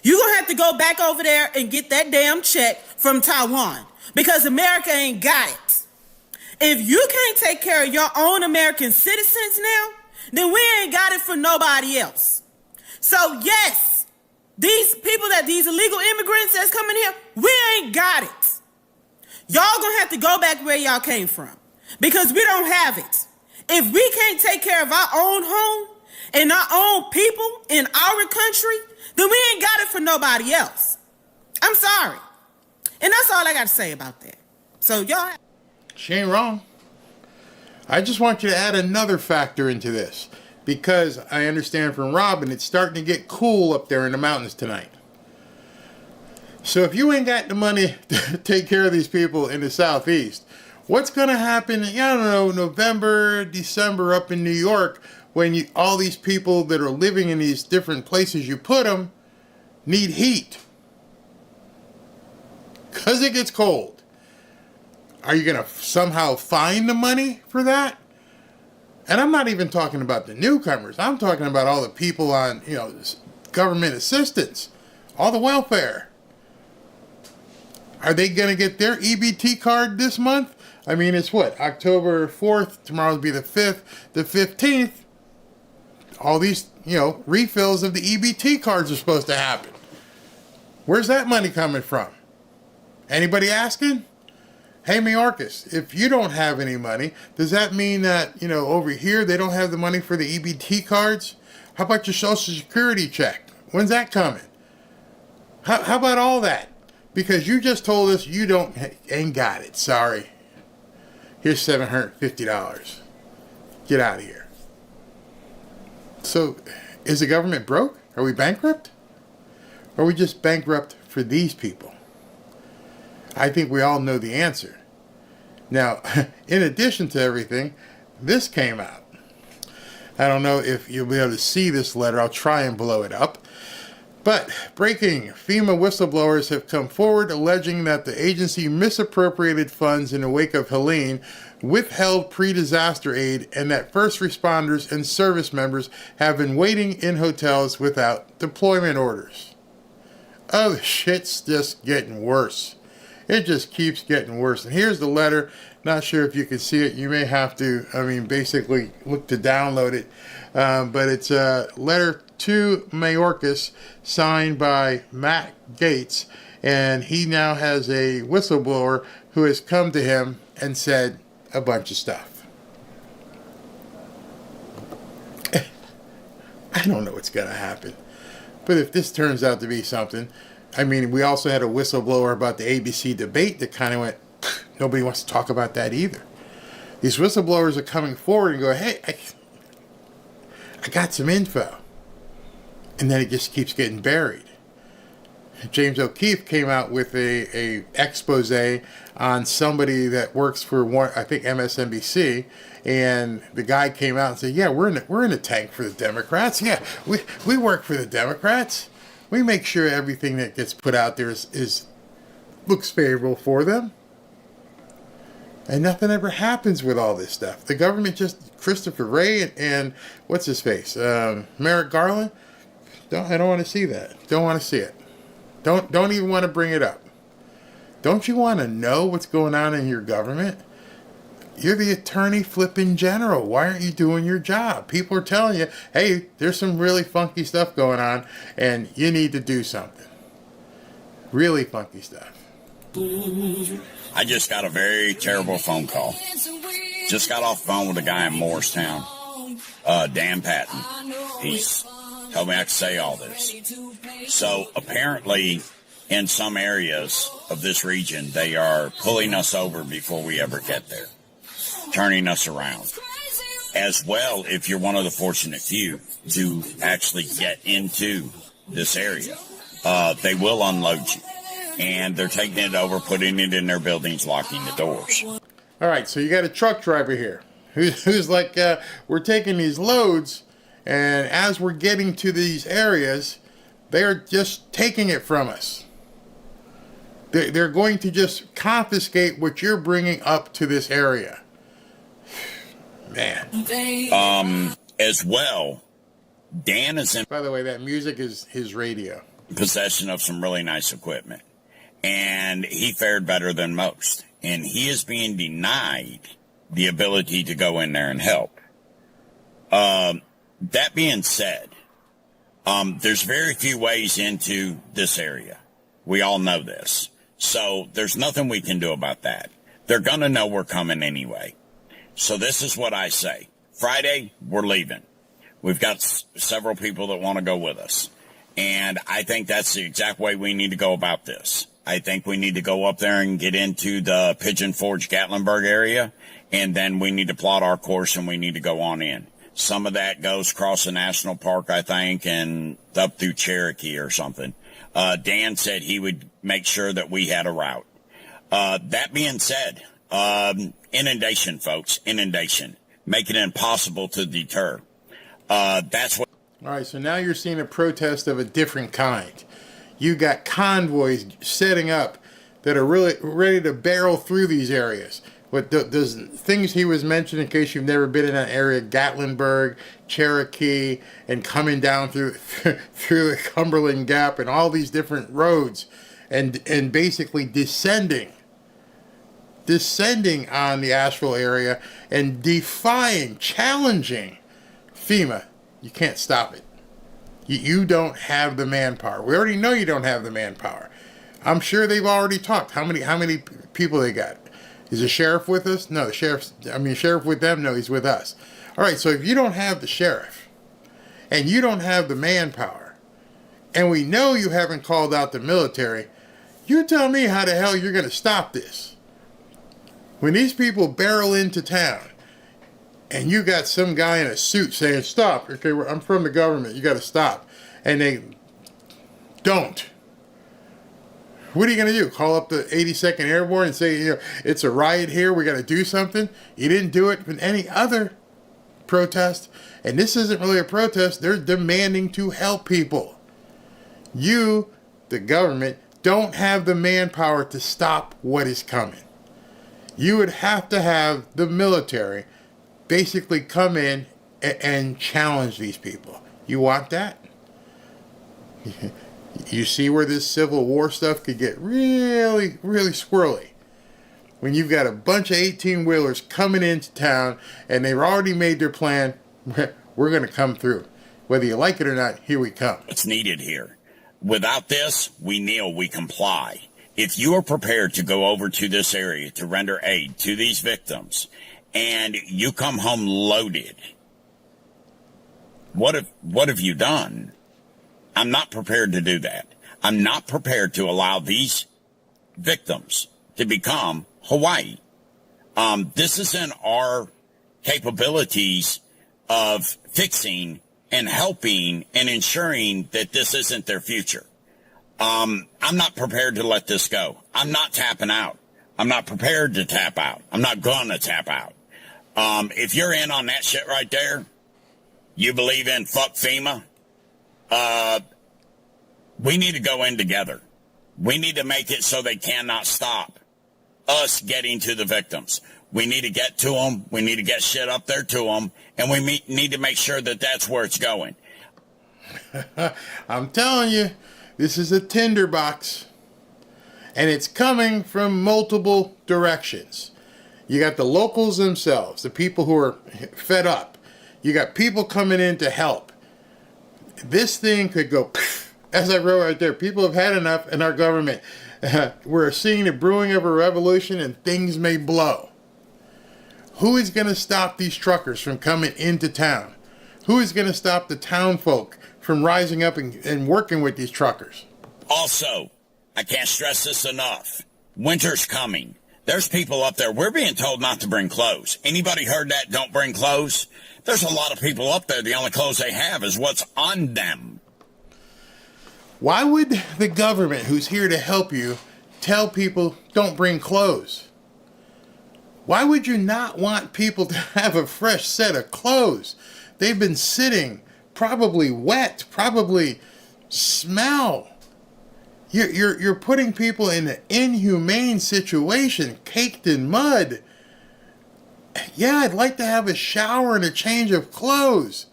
You're going to have to go back over there and get that damn check from Taiwan. Because America ain't got it. If you can't take care of your own American citizens now, then we ain't got it for nobody else. So yes, these people these illegal immigrants that's coming here, we ain't got it. Y'all gonna have to go back where y'all came from because we don't have it. If we can't take care of our own home and our own people in our country, then we ain't got it for nobody else. I'm sorry. And that's all I got to say about that. So y'all... She ain't wrong. I just want you to add another factor into this, because I understand from Robin it's starting to get cool up there in the mountains tonight. So if you ain't got the money to take care of these people in the southeast, what's going to happen, I don't know, November, December up in New York, when all these people that are living in these different places you put them need heat? Because it gets cold. Are you going to somehow find the money for that? And I'm not even talking about the newcomers. I'm talking about all the people on, government assistance, all the welfare. Are they going to get their EBT card this month? I mean, it's what? October 4th. Tomorrow will be the 5th. The 15th. All these, refills of the EBT cards are supposed to happen. Where's that money coming from? Anybody asking? Hey, Mayorkas, if you don't have any money, does that mean that, over here they don't have the money for the EBT cards? How about your Social Security check? When's that coming? How about all that? Because you just told us you ain't got it. Sorry. Here's $750. Get out of here. So, is the government broke? Are we bankrupt? Or are we just bankrupt for these people? I think we all know the answer. Now, in addition to everything, this came out. I don't know if you'll be able to see this letter. I'll try and blow it up. But breaking, FEMA whistleblowers have come forward alleging that the agency misappropriated funds in the wake of Helene, withheld pre-disaster aid, and that first responders and service members have been waiting in hotels without deployment orders. Oh, the shit's just getting worse. It just keeps getting worse. And here's the letter. Not sure if you can see it. You may have to, basically look to download it. But it's a letter to Mayorkas signed by Matt Gaetz. And he now has a whistleblower who has come to him and said a bunch of stuff. I don't know what's going to happen. But if this turns out to be something, we also had a whistleblower about the ABC debate that kind of went, nobody wants to talk about that either. These whistleblowers are coming forward and go, hey, I got some info. And then it just keeps getting buried. James O'Keefe came out with a expose on somebody that works for MSNBC, and the guy came out and said, yeah, we're in a tank for the Democrats. Yeah, we work for the Democrats. We make sure everything that gets put out there looks favorable for them. And nothing ever happens with all this stuff. The government Christopher Wray and what's his face? Merrick Garland? I don't want to see that. Don't want to see it. Don't even want to bring it up. Don't you want to know what's going on in your government? You're the attorney flipping general. Why aren't you doing your job? People are telling you, hey, there's some really funky stuff going on, and you need to do something. Really funky stuff. I just got a very terrible phone call. Just got off the phone with a guy in Morristown, Dan Patton. He's told me I could say all this. So apparently, in some areas of this region, they are pulling us over before we ever get there, turning us around. As well, if you're one of the fortunate few to actually get into this area, they will unload you. And they're taking it over, putting it in their buildings, locking the doors. All right, so you got a truck driver here who's like, we're taking these loads, and as we're getting to these areas, they're just taking it from us. They're going to just confiscate what you're bringing up to this area. Man. As well, Dan is in... By the way, that music is his radio. Possession of some really nice equipment. And he fared better than most. And he is being denied the ability to go in there and help. That being said, there's very few ways into this area. We all know this. So there's nothing we can do about that. They're going to know we're coming anyway. So this is what I say. Friday, we're leaving. We've got several people that want to go with us. And I think that's the exact way we need to go about this. I think we need to go up there and get into the Pigeon Forge, Gatlinburg area, and then we need to plot our course and we need to go on in. Some of that goes across the national park, I think, and up through Cherokee or something. Dan said he would make sure that we had a route. That being said, inundation, folks, inundation. Make it impossible to deter. That's what... All right, so now you're seeing a protest of a different kind. You got convoys setting up that are really ready to barrel through these areas. What those things he was mentioning, in case you've never been in that area, Gatlinburg, Cherokee, and coming down through the Cumberland Gap and all these different roads, and basically descending on the Asheville area and defying, challenging FEMA. You can't stop it. You don't have the manpower. We already know you don't have the manpower. I'm sure they've already talked. How many people they got? Is the sheriff with us? No, sheriff with them? No, he's with us. All right, so if you don't have the sheriff and you don't have the manpower, and we know you haven't called out the military, you tell me how the hell you're going to stop this. When these people barrel into town, and you got some guy in a suit saying, stop, okay, I'm from the government, you got to stop. And they don't. What are you going to do? Call up the 82nd Airborne and say, it's a riot here, we got to do something? You didn't do it with any other protest. And this isn't really a protest, they're demanding to help people. You, the government, don't have the manpower to stop what is coming. You would have to have the military basically come in and challenge these people. You want that? You see where this Civil War stuff could get really, really squirrely. When you've got a bunch of 18-wheelers coming into town and they've already made their plan, we're going to come through. Whether you like it or not, here we come. It's needed here. Without this, we kneel, we comply. If you are prepared to go over to this area to render aid to these victims and you come home loaded, what have you done? I'm not prepared to do that. I'm not prepared to allow these victims to become Hawaii. This is in our capabilities of fixing and helping and ensuring that this isn't their future. I'm not prepared to let this go. I'm not tapping out. I'm not prepared to tap out. I'm not gonna tap out. If you're in on that shit right there, you believe in fuck FEMA, we need to go in together. We need to make it so they cannot stop us getting to the victims. We need to get to them. We need to get shit up there to them. And we need to make sure that that's where it's going. I'm telling you, this is a tinderbox. And it's coming from multiple directions. You got the locals themselves, the people who are fed up. You got people coming in to help. This thing could go, as I wrote right there, people have had enough in our government. We're seeing the brewing of a revolution and things may blow. Who is going to stop these truckers from coming into town? Who is going to stop the town folk from rising up and working with these truckers? Also, I can't stress this enough. Winter's coming. There's people up there. We're being told not to bring clothes. Anybody heard that? Don't bring clothes? There's a lot of people up there. The only clothes they have is what's on them. Why would the government, who's here to help you, tell people don't bring clothes? Why would you not want people to have a fresh set of clothes? They've been sitting, probably wet, probably smell. You're putting people in an inhumane situation, caked in mud. Yeah, I'd like to have a shower and a change of clothes.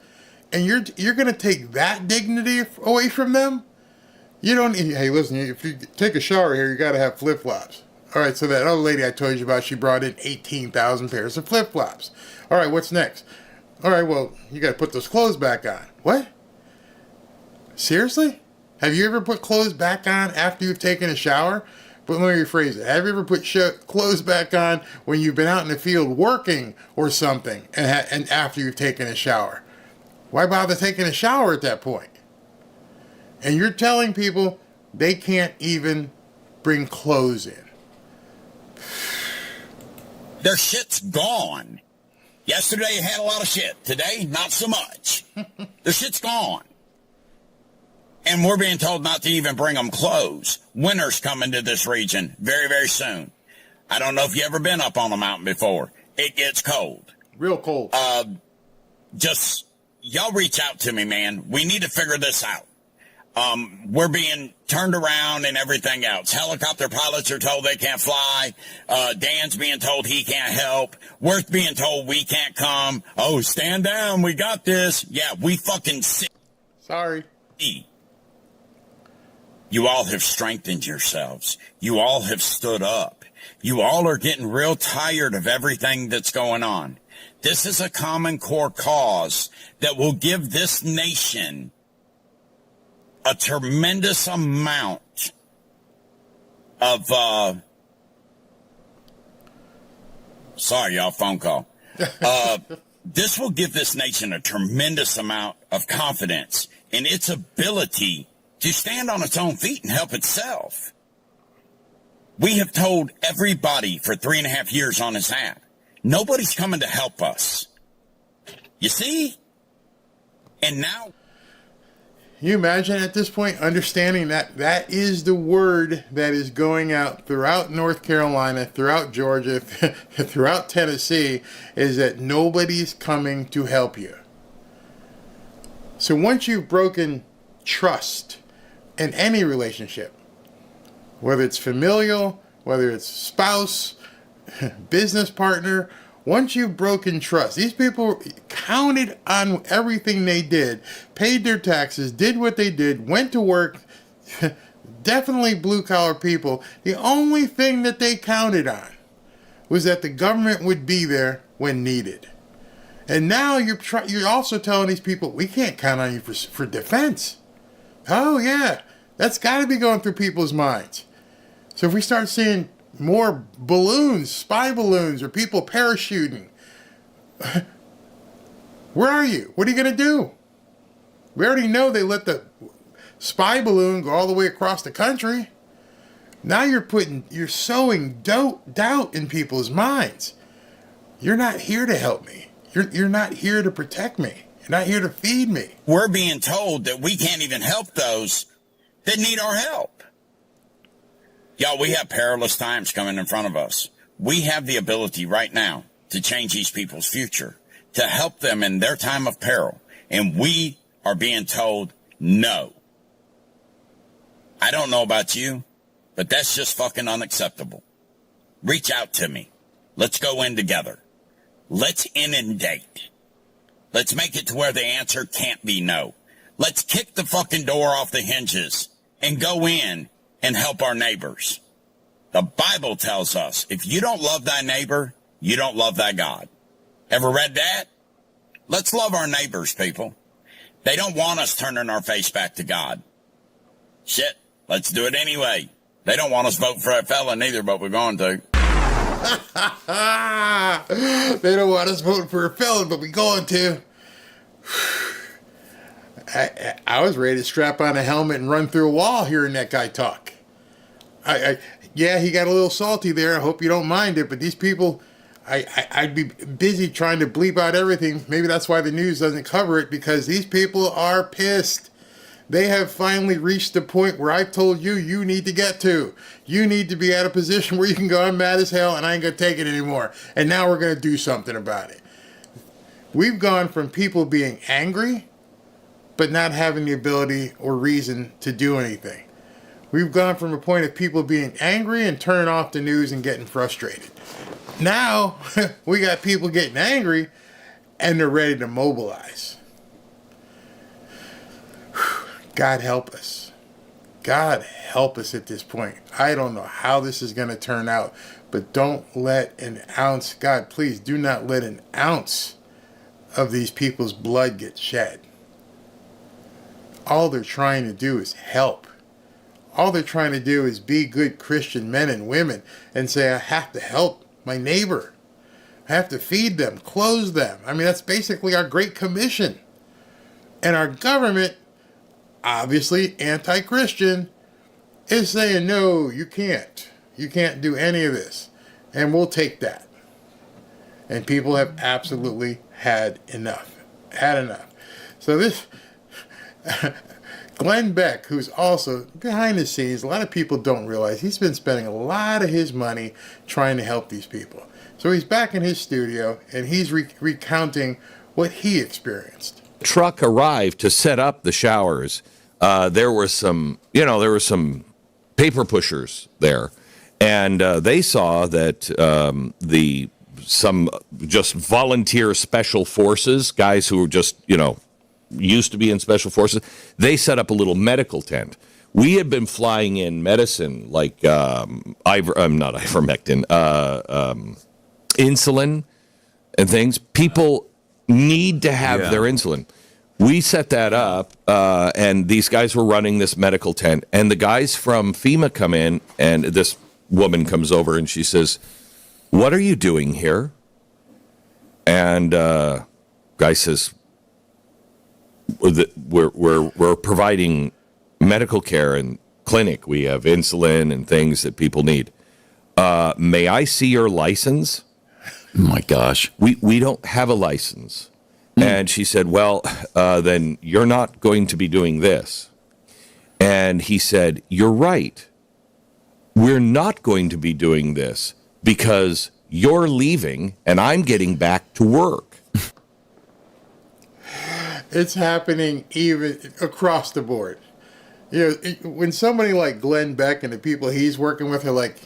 And you're going to take that dignity away from them? You don't. Hey, listen, if you take a shower here, you got to have flip-flops. All right, so that other lady I told you about, she brought in 18,000 pairs of flip-flops. All right, what's next? All right, well, you got to put those clothes back on. What? Seriously? Have you ever put clothes back on after you've taken a shower? But let me rephrase it. Have you ever put clothes back on when you've been out in the field working or something and after you've taken a shower? Why bother taking a shower at that point? And you're telling people they can't even bring clothes in. Their shit's gone. Yesterday you had a lot of shit. Today, not so much. Their shit's gone. And we're being told not to even bring them clothes. Winter's coming to this region very, very soon. I don't know if you've ever been up on the mountain before. It gets cold. Real cold. Just, y'all reach out to me, man. We need to figure this out. We're being turned around and everything else. Helicopter pilots are told they can't fly. Dan's being told he can't help. We're being told we can't come. Oh, stand down. We got this. Yeah, we fucking see. Sorry. You all have strengthened yourselves. You all have stood up. You all are getting real tired of everything that's going on. This is a common core cause that will give this nation a tremendous amount of, sorry, y'all, phone call. This will give this nation a tremendous amount of confidence in its ability to stand on its own feet and help itself. We have told everybody for 3.5 years on this app, nobody's coming to help us. You see? And now, you imagine at this point understanding that that is the word that is going out throughout North Carolina, throughout Georgia, throughout Tennessee, is that nobody's coming to help you. So once you've broken trust in any relationship, whether it's familial, whether it's spouse, business partner. Once you've broken trust, these people counted on everything they did, paid their taxes, did what they did, went to work, definitely blue-collar people. The only thing that they counted on was that the government would be there when needed. And now you're also telling these people, we can't count on you for defense. Oh, yeah, that's got to be going through people's minds. So if we start seeing more balloons, spy balloons, or people parachuting, where are you? What are you going to do? We already know they let the spy balloon go all the way across the country. Now you're sowing doubt in people's minds. You're not here to help me. You're not here to protect me. You're not here to feed me. We're being told that we can't even help those that need our help. Y'all, we have perilous times coming in front of us. We have the ability right now to change these people's future, to help them in their time of peril. And we are being told no. I don't know about you, but that's just fucking unacceptable. Reach out to me. Let's go in together. Let's inundate. Let's make it to where the answer can't be no. Let's kick the fucking door off the hinges and go in and help our neighbors. The Bible tells us, if you don't love thy neighbor, you don't love thy God. Ever read that? Let's love our neighbors, people. They don't want us turning our face back to God. Shit, let's do it anyway. They don't want us voting for that fella neither, but we're going to. They don't want us voting for a felon, but we're going to. I was ready to strap on a helmet and run through a wall hearing that guy talk. Yeah, he got a little salty there. I hope you don't mind it, but these people, I'd be busy trying to bleep out everything. Maybe that's why the news doesn't cover it, because these people are pissed. They have finally reached the point where I've told you need to get to. You need to be at a position where you can go, I'm mad as hell and I ain't going to take it anymore. And now we're going to do something about it. We've gone from people being angry, but not having the ability or reason to do anything. We've gone from a point of people being angry and turning off the news and getting frustrated. Now, we got people getting angry and they're ready to mobilize. God help us. God help us at this point. I don't know how this is going to turn out, but don't let an ounce, God, please do not let an ounce of these people's blood get shed. All they're trying to do is help. All they're trying to do is be good Christian men and women and say, I have to help my neighbor. I have to feed them, clothe them. I mean, that's basically our Great Commission. And our government, obviously anti-Christian, is saying, no, you can't. You can't do any of this. And we'll take that. And people have absolutely had enough. Had enough. So this... Glenn Beck, who's also behind the scenes, a lot of people don't realize he's been spending a lot of his money trying to help these people. So he's back in his studio and he's recounting what he experienced. Truck arrived to set up the showers. There were some paper pushers there, and they saw that some just volunteer special forces, guys who were just used to be in special forces, they set up a little medical tent. We had been flying in medicine like ivermectin, insulin and things. People need to have their insulin. We set that up, and these guys were running this medical tent. And the guys from FEMA come in, and this woman comes over, and she says, "What are you doing here?" And guy says, "We're providing medical care and clinic. We have insulin and things that people need. May I see your license?" Oh my gosh. We don't have a license. And she said, well, then you're not going to be doing this. And he said, you're right. We're not going to be doing this because you're leaving and I'm getting back to work. It's happening even across the board. when somebody like Glenn Beck and the people he's working with are like,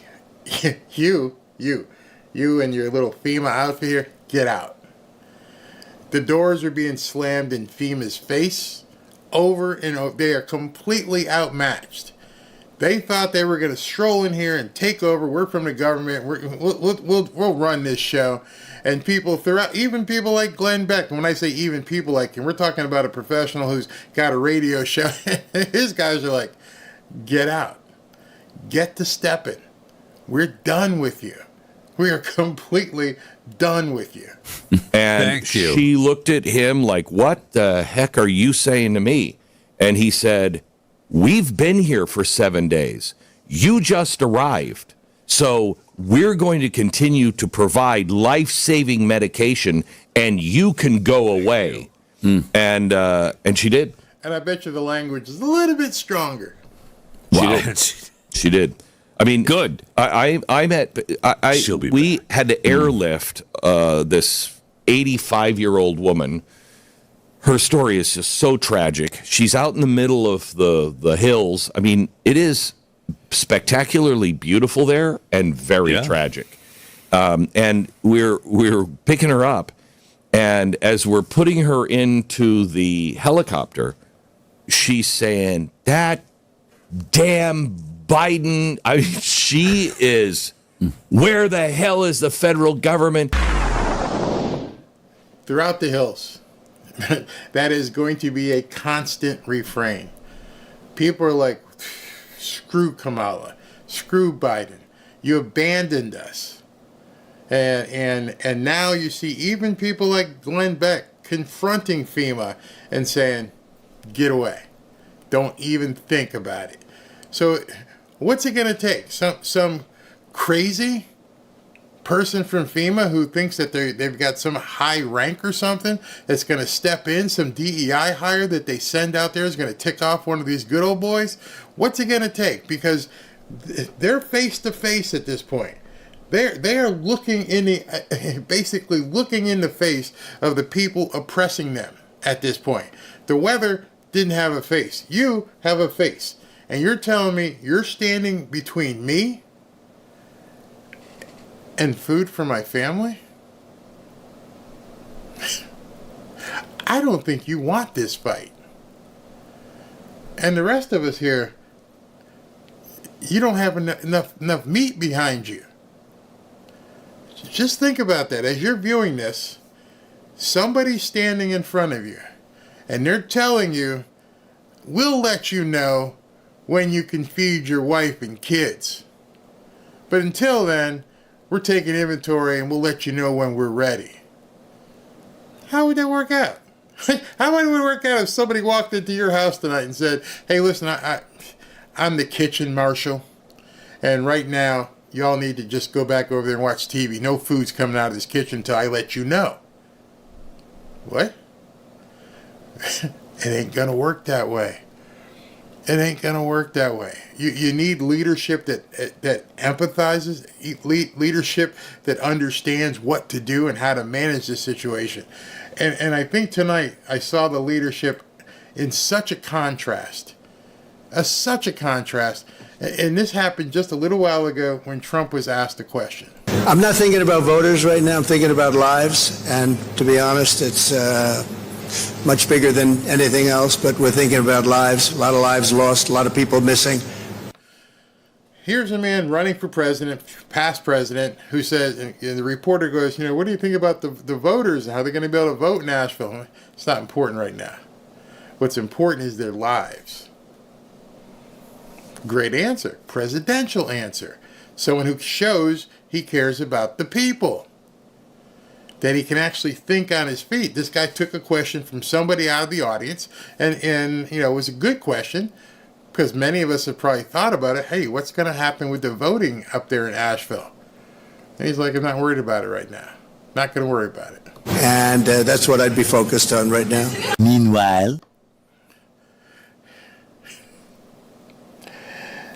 you and your little FEMA outfit here, get out. The doors are being slammed in FEMA's face over and over. They are completely outmatched. They thought they were going to stroll in here and take over. We're from the government. We'll run this show. And people throughout, even people like Glenn Beck, when I say even people like him, we're talking about a professional who's got a radio show. His guys are like, get out. Get to stepping. We're done with you. We are completely done with you. And she looked at him like, what the heck are you saying to me? And he said, we've been here for 7 days. You just arrived. So we're going to continue to provide life-saving medication, and you can go away. And she did. And I bet you the language is a little bit stronger. Wow. She did. I mean, good. We had to airlift this 85-year-old woman. Her story is just so tragic. She's out in the middle of the hills. I mean, it is spectacularly beautiful there and very tragic. And we're picking her up, and as we're putting her into the helicopter, she's saying, that damn Biden, she is, where the hell is the federal government? Throughout the hills. That is going to be a constant refrain. People are like, screw Kamala, screw Biden. You abandoned us. And now you see even people like Glenn Beck confronting FEMA and saying, get away. Don't even think about it. So what's it going to take? Some crazy person from FEMA who thinks that they've got some high rank or something that's going to step in, some DEI hire that they send out there is going to tick off one of these good old boys? What's it going to take? Because they're face to face at this point. They are looking basically looking in the face of the people oppressing them at this point. The weather didn't have a face. You have a face. And you're telling me you're standing between me and food for my family? I don't think you want this fight. And the rest of us here, you don't have enough meat behind you. Just think about that. As you're viewing this, somebody's standing in front of you, and they're telling you, we'll let you know when you can feed your wife and kids. But until then, we're taking inventory and we'll let you know when we're ready. How would that work out? How would it work out if somebody walked into your house tonight and said, hey, listen, I'm the kitchen marshal, and right now, y'all need to just go back over there and watch TV. No food's coming out of this kitchen until I let you know. What? It ain't going to work that way. It ain't going to work that way. You need leadership that empathizes, leadership that understands what to do and how to manage this situation. And I think tonight I saw the leadership in such a contrast. Such a contrast. And this happened just a little while ago when Trump was asked a question. I'm not thinking about voters right now. I'm thinking about lives. And to be honest, it's much bigger than anything else. But we're thinking about lives. A lot of lives lost. A lot of people missing. Here's a man running for president, past president, who says, and the reporter goes, what do you think about the voters and how they're going to be able to vote in Nashville? It's not important right now. What's important is their lives. Great answer. Presidential answer. Someone who shows he cares about the people. That he can actually think on his feet. This guy took a question from somebody out of the audience, and it was a good question, because many of us have probably thought about it. Hey, what's going to happen with the voting up there in Asheville? And he's like, I'm not worried about it right now. Not going to worry about it. And that's what I'd be focused on right now. Meanwhile.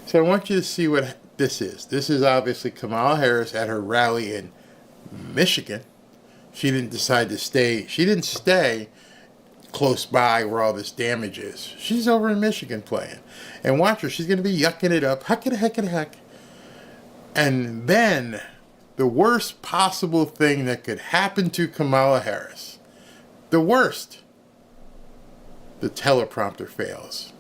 So I want you to see what this is. This is obviously Kamala Harris at her rally in Michigan. She didn't decide to stay. She didn't stay close by where all this damage is. She's over in Michigan playing. And watch her, she's going to be yucking it up. Heck. And then, the worst possible thing that could happen to Kamala Harris. The worst. The teleprompter fails.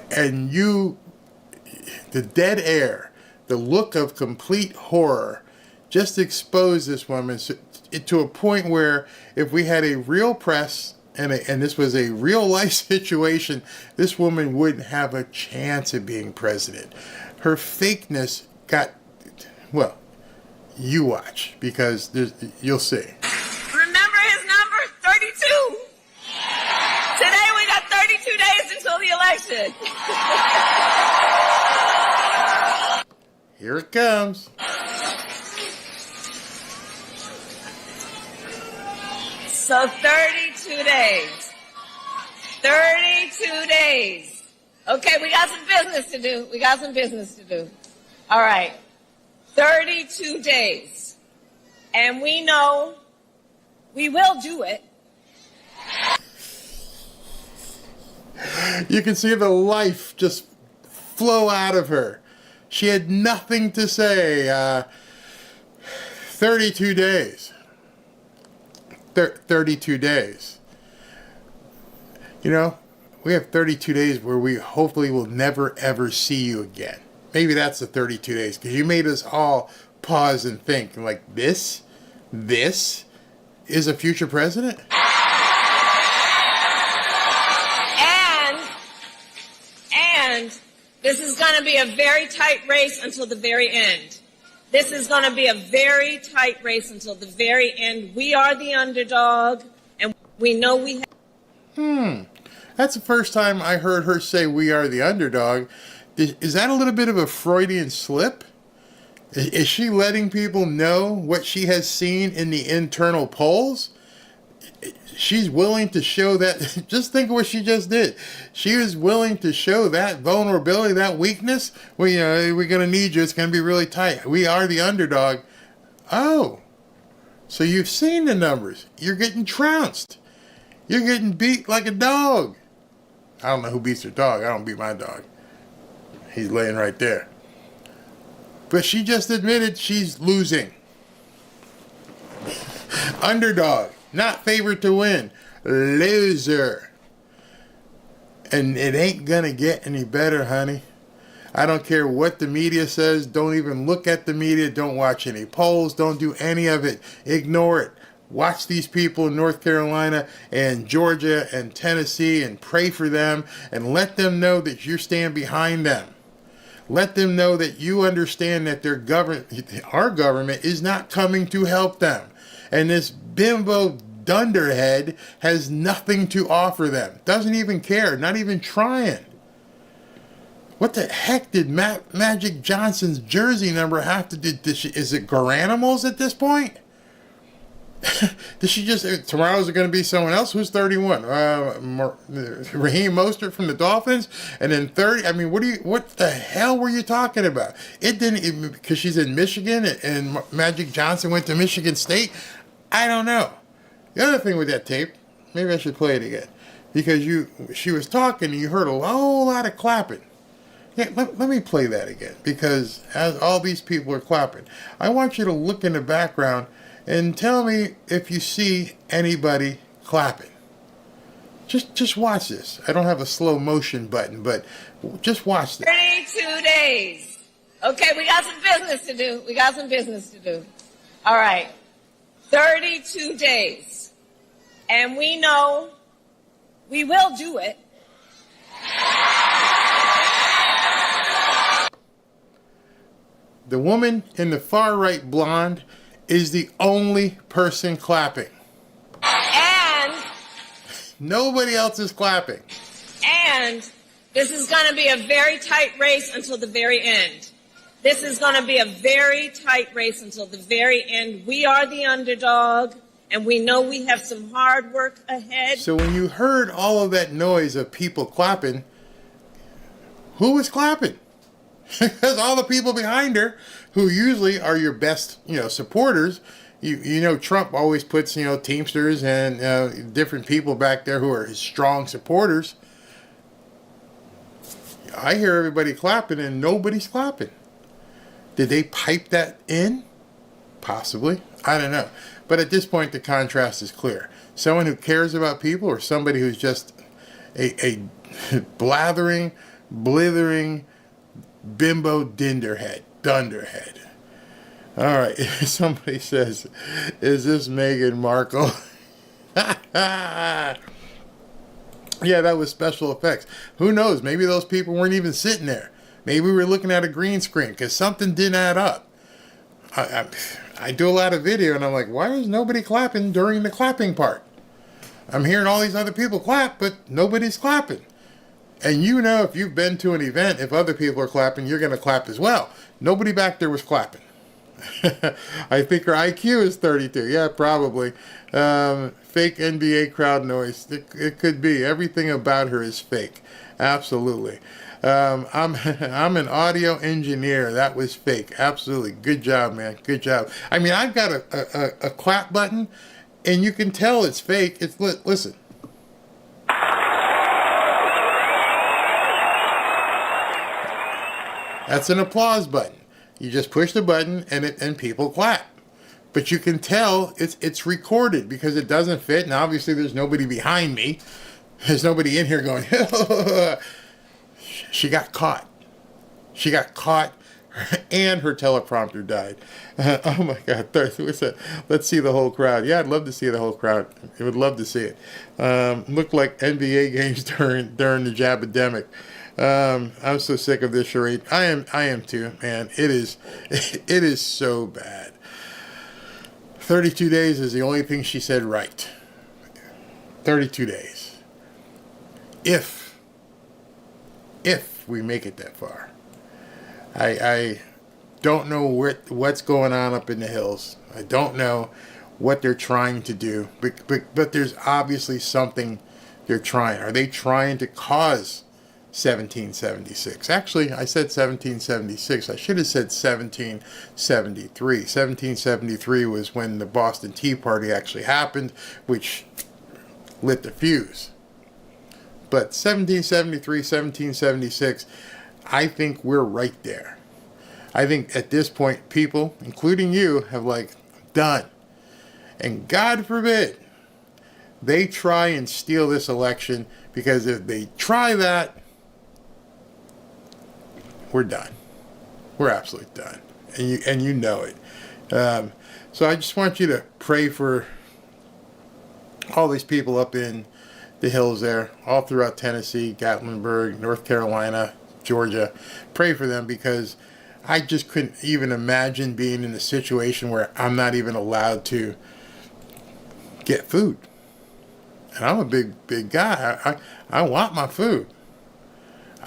And the dead air, the look of complete horror, just exposed this woman to a point where if we had a real press and this was a real life situation, this woman wouldn't have a chance of being president. Her fakeness got, well, you watch, because you'll see. Remember his number? 32. Today we got 32 days until the election. Here it comes. So 32 days. 32 days. Okay, we got some business to do. All right. 32 days. And we know we will do it. You can see the life just flow out of her. She had nothing to say. 32 days. 32 days. You know, we have 32 days where we hopefully will never ever see you again. Maybe that's the 32 days, because you made us all pause and think, like, this is a future president? And this is going to be a very tight race until the very end. This is going to be a very tight race until the very end. We are the underdog, and we know we have... That's the first time I heard her say we are the underdog. Is that a little bit of a Freudian slip? Is she letting people know what she has seen in the internal polls? She's willing to show that. Just think of what she just did. She was willing to show that vulnerability, that weakness. Well, you know, we're going to need you. It's going to be really tight. We are the underdog. Oh, so you've seen the numbers. You're getting trounced. You're getting beat like a dog. I don't know who beats their dog. I don't beat my dog. He's laying right there. But she just admitted she's losing. Underdog. Not favored to win. Loser. And it ain't gonna get any better, honey. I don't care what the media says. Don't even look at the media. Don't watch any polls. Don't do any of it. Ignore it. Watch these people in North Carolina and Georgia and Tennessee and pray for them and let them know that you stand behind them. Let them know that you understand that our government is not coming to help them. And this bimbo dunderhead has nothing to offer them. Doesn't even care. Not even trying. What the heck did Magic Johnson's jersey number have to do? Is it Garanimals at this point? Did she just... Tomorrow's going to be someone else? Who's 31? Raheem Mostert from the Dolphins? And then 30... I mean, what the hell were you talking about? It didn't... Because she's in Michigan and Magic Johnson went to Michigan State? I don't know. The other thing with that tape... Maybe I should play it again. Because she was talking and you heard a whole lot of clapping. Yeah, let me play that again. Because as all these people are clapping, I want you to look in the background and tell me if you see anybody clapping. Just watch this. I don't have a slow motion button, but just watch this. 32 days. Okay, we got some business to do. All right. 32 days. And we know we will do it. The woman in the far right blonde is the only person clapping. And nobody else is clapping. And this is going to be a very tight race until the very end. This is going to be a very tight race until the very end. We are the underdog, and we know we have some hard work ahead. So when you heard all of that noise of people clapping, who was clapping? Because all the people behind her, who usually are your best, supporters, you know, Trump always puts, you know, Teamsters and different people back there who are his strong supporters. I hear everybody clapping and nobody's clapping. Did they pipe that in? Possibly. I don't know. But at this point, the contrast is clear. Someone who cares about people or somebody who's just a blathering, blithering, bimbo dunderhead. All right. Somebody says, is this Meghan Markle? Yeah, that was special effects. Who knows? Maybe those people weren't even sitting there. Maybe we were looking at a green screen because something didn't add up. I do a lot of video and I'm like, why is nobody clapping during the clapping part? I'm hearing all these other people clap, but nobody's clapping. And you know, if you've been to an event, if other people are clapping, you're going to clap as well. Nobody back there was clapping. I think her IQ is 32. Yeah, probably. Fake NBA crowd noise. It could be. Everything about her is fake. Absolutely. I'm an audio engineer. That was fake. Absolutely. Good job, man. Good job. I mean, I've got a clap button, and you can tell it's fake. It's listen. That's an applause button. You just push the button and people clap. But you can tell it's recorded because it doesn't fit, and obviously there's nobody behind me. There's nobody in here going, She got caught. She got caught, and her teleprompter died. Oh my God. Let's see the whole crowd. Yeah, I'd love to see the whole crowd. I would love to see it. Looked like NBA games during the Jabademic. I'm so sick of this charade. I am too, man. It is so bad. 32 days is the only thing she said right. 32 days. If we make it that far. I don't know what's going on up in the hills. I don't know what they're trying to do, but there's obviously something they're trying. Are they trying to cause 1776? Actually, I said 1776. I should have said 1773. 1773 was when the Boston Tea Party actually happened, which lit the fuse. But 1773, 1776, I think we're right there. I think at this point, people, including you, have done. And God forbid they try and steal this election, because if they try that, we're done. We're absolutely done. And you know it. So I just want you to pray for all these people up in the hills there, all throughout Tennessee, Gatlinburg, North Carolina, Georgia. Pray for them, because I just couldn't even imagine being in a situation where I'm not even allowed to get food. And I'm a big guy. I want my food.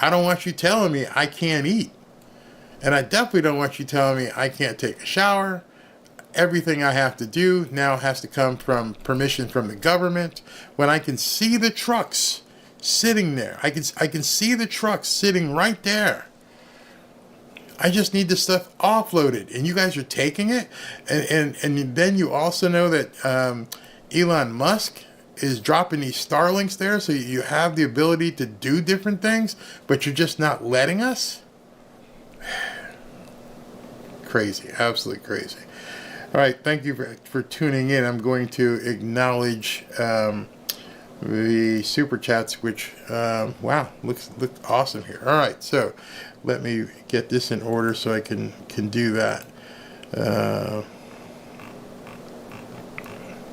I don't want you telling me I can't eat. And I definitely don't want you telling me I can't take a shower. Everything I have to do now has to come from permission from the government. When I can see the trucks sitting there, I can see the trucks sitting right there. I just need this stuff offloaded, and you guys are taking it. And then you also know that Elon Musk is dropping these Starlinks there, so you have the ability to do different things, but you're just not letting us. Crazy, absolutely crazy. All right, thank you for tuning in. I'm going to acknowledge the super chats, which wow, look awesome here. All right, so let me get this in order so I can do that.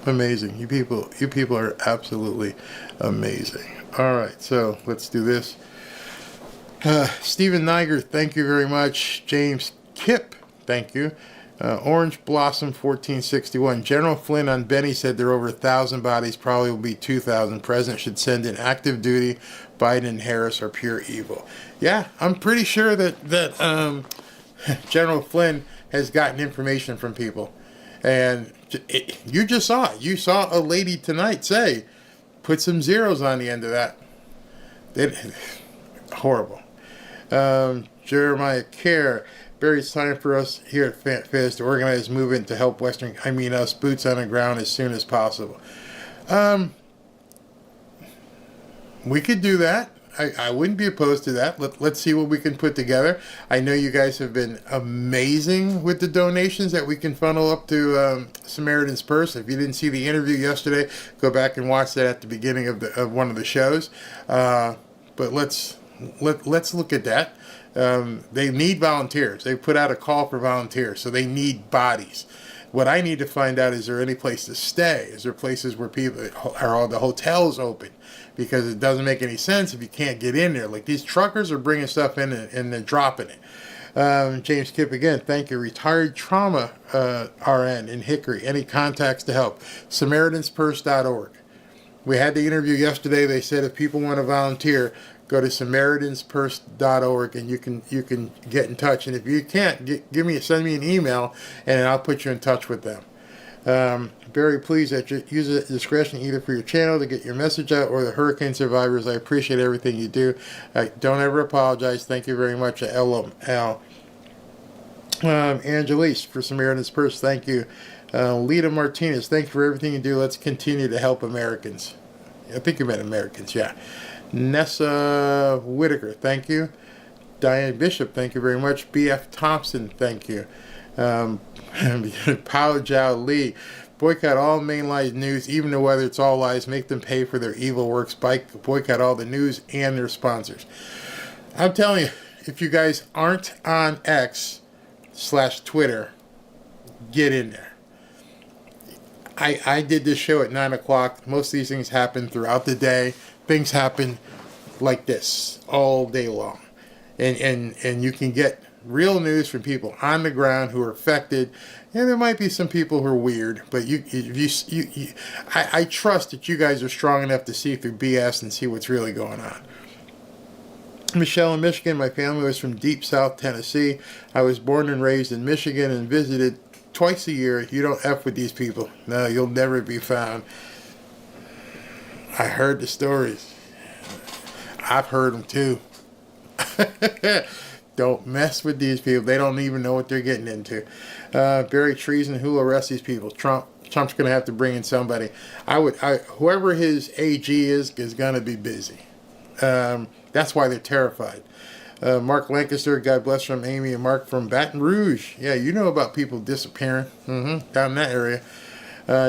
Amazing. You people are absolutely amazing. All right, so let's do this. Stephen Niger, thank you very much. James Kip, thank you. Orange Blossom 1461. General Flynn on Benny said there are over 1,000 bodies, probably will be 2,000. President should send in active duty. Biden and Harris are pure evil. Yeah, I'm pretty sure that General Flynn has gotten information from people. And you just saw it. You saw a lady tonight say, put some zeros on the end of that. Horrible. Jeremiah Kerr, Barry, it's time for us here at Fizz to organize a movement to help us, boots on the ground as soon as possible. We could do that. I wouldn't be opposed to that. Let's see what we can put together. I know you guys have been amazing with the donations that we can funnel up to Samaritan's Purse. If you didn't see the interview yesterday, go back and watch that at the beginning of one of the shows. But let's look at that. They need volunteers. They put out a call for volunteers, so they need bodies. What I need to find out, is there any place to stay? Is there places where are all the hotels open? Because it doesn't make any sense if you can't get in there. Like, these truckers are bringing stuff in and they're dropping it. James Kipp again, thank you. Retired trauma RN in Hickory. Any contacts to help? SamaritansPurse.org. We had the interview yesterday. They said if people want to volunteer, go to SamaritansPurse.org and you can get in touch. And if you can't, send me an email and I'll put you in touch with them. Very pleased that you use it at discretion either for your channel to get your message out or the hurricane survivors. I appreciate everything you do. Don't ever apologize. Thank you very much, Elon. Angelise for Samaritan's Purse. Thank you. Lita Martinez, thank you for everything you do. Let's continue to help Americans. I think you meant Americans, yeah. Nessa Whitaker, thank you. Diane Bishop, thank you very much. B.F. Thompson, thank you. Pao Jiao Lee, boycott all mainline news, even though whether it's all lies, make them pay for their evil works. Boycott all the news and their sponsors. I'm telling you, if you guys aren't on X/Twitter, get in there. I did this show at 9 o'clock. Most of these things happen throughout the day. Things happen like this all day long. And you can get real news from people on the ground who are affected. And there might be some people who are weird, but I trust that you guys are strong enough to see through BS and see what's really going on. Michelle in Michigan, my family was from deep South Tennessee. I was born and raised in Michigan and visited twice a year. You don't F with these people. No, you'll never be found. I heard the stories. I've heard them too. Don't mess with these people. They don't even know what they're getting into. Barry Treason, who will arrest these people? Trump's going to have to bring in somebody. Whoever his AG is going to be busy. That's why they're terrified. Mark Lancaster, God bless from Amy and Mark from Baton Rouge. Yeah, you know about people disappearing down in that area.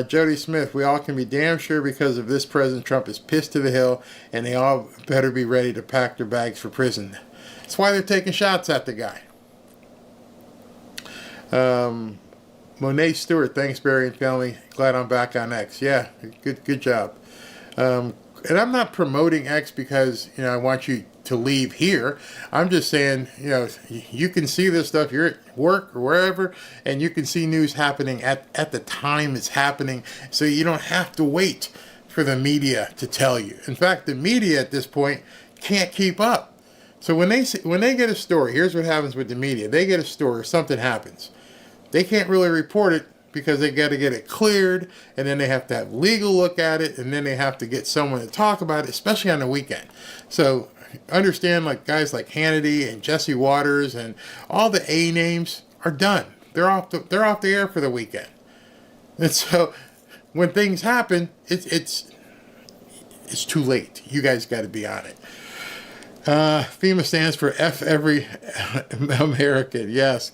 Jody Smith, we all can be damn sure because of this President Trump is pissed to the hill and they all better be ready to pack their bags for prison. That's why they're taking shots at the guy. Monet Stewart, thanks Barry and family. Glad I'm back on X. Yeah, good job. And I'm not promoting X because I want you to leave here. I'm just saying, you can see this stuff. You're at work or wherever, and you can see news happening at the time it's happening. So you don't have to wait for the media to tell you. In fact, the media at this point can't keep up. So when they get a story, here's what happens with the media. They get a story, something happens. They can't really report it because they got to get it cleared, and then they have to have legal look at it, and then they have to get someone to talk about it, especially on the weekend. So understand, like guys like Hannity and Jesse Waters and all the A names are done. They're off the air for the weekend. And so when things happen, it's too late. You guys got to be on it. FEMA stands for F every American. Yes.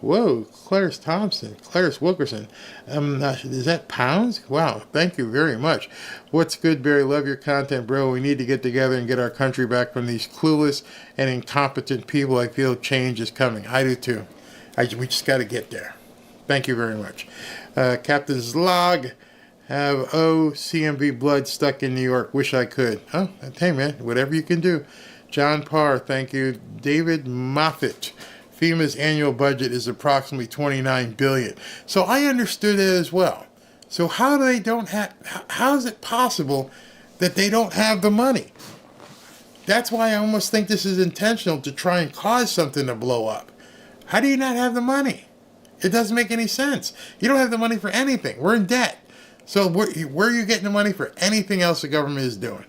Whoa, Clarice Thompson, Clarice Wilkerson. Is that pounds? Wow, thank you very much. What's good, Barry? Love your content, bro. We need to get together and get our country back from these clueless and incompetent people. I feel change is coming. I do too. We just got to get there. Thank you very much. Captain Zlog, have CMV blood stuck in New York. Wish I could. Oh, hey man, whatever you can do. John Parr, thank you. David Moffitt. FEMA's annual budget is approximately $29 billion. So I understood it as well. So how is it possible that they don't have the money? That's why I almost think this is intentional to try and cause something to blow up. How do you not have the money? It doesn't make any sense. You don't have the money for anything. We're in debt. So where are you getting the money for anything else the government is doing?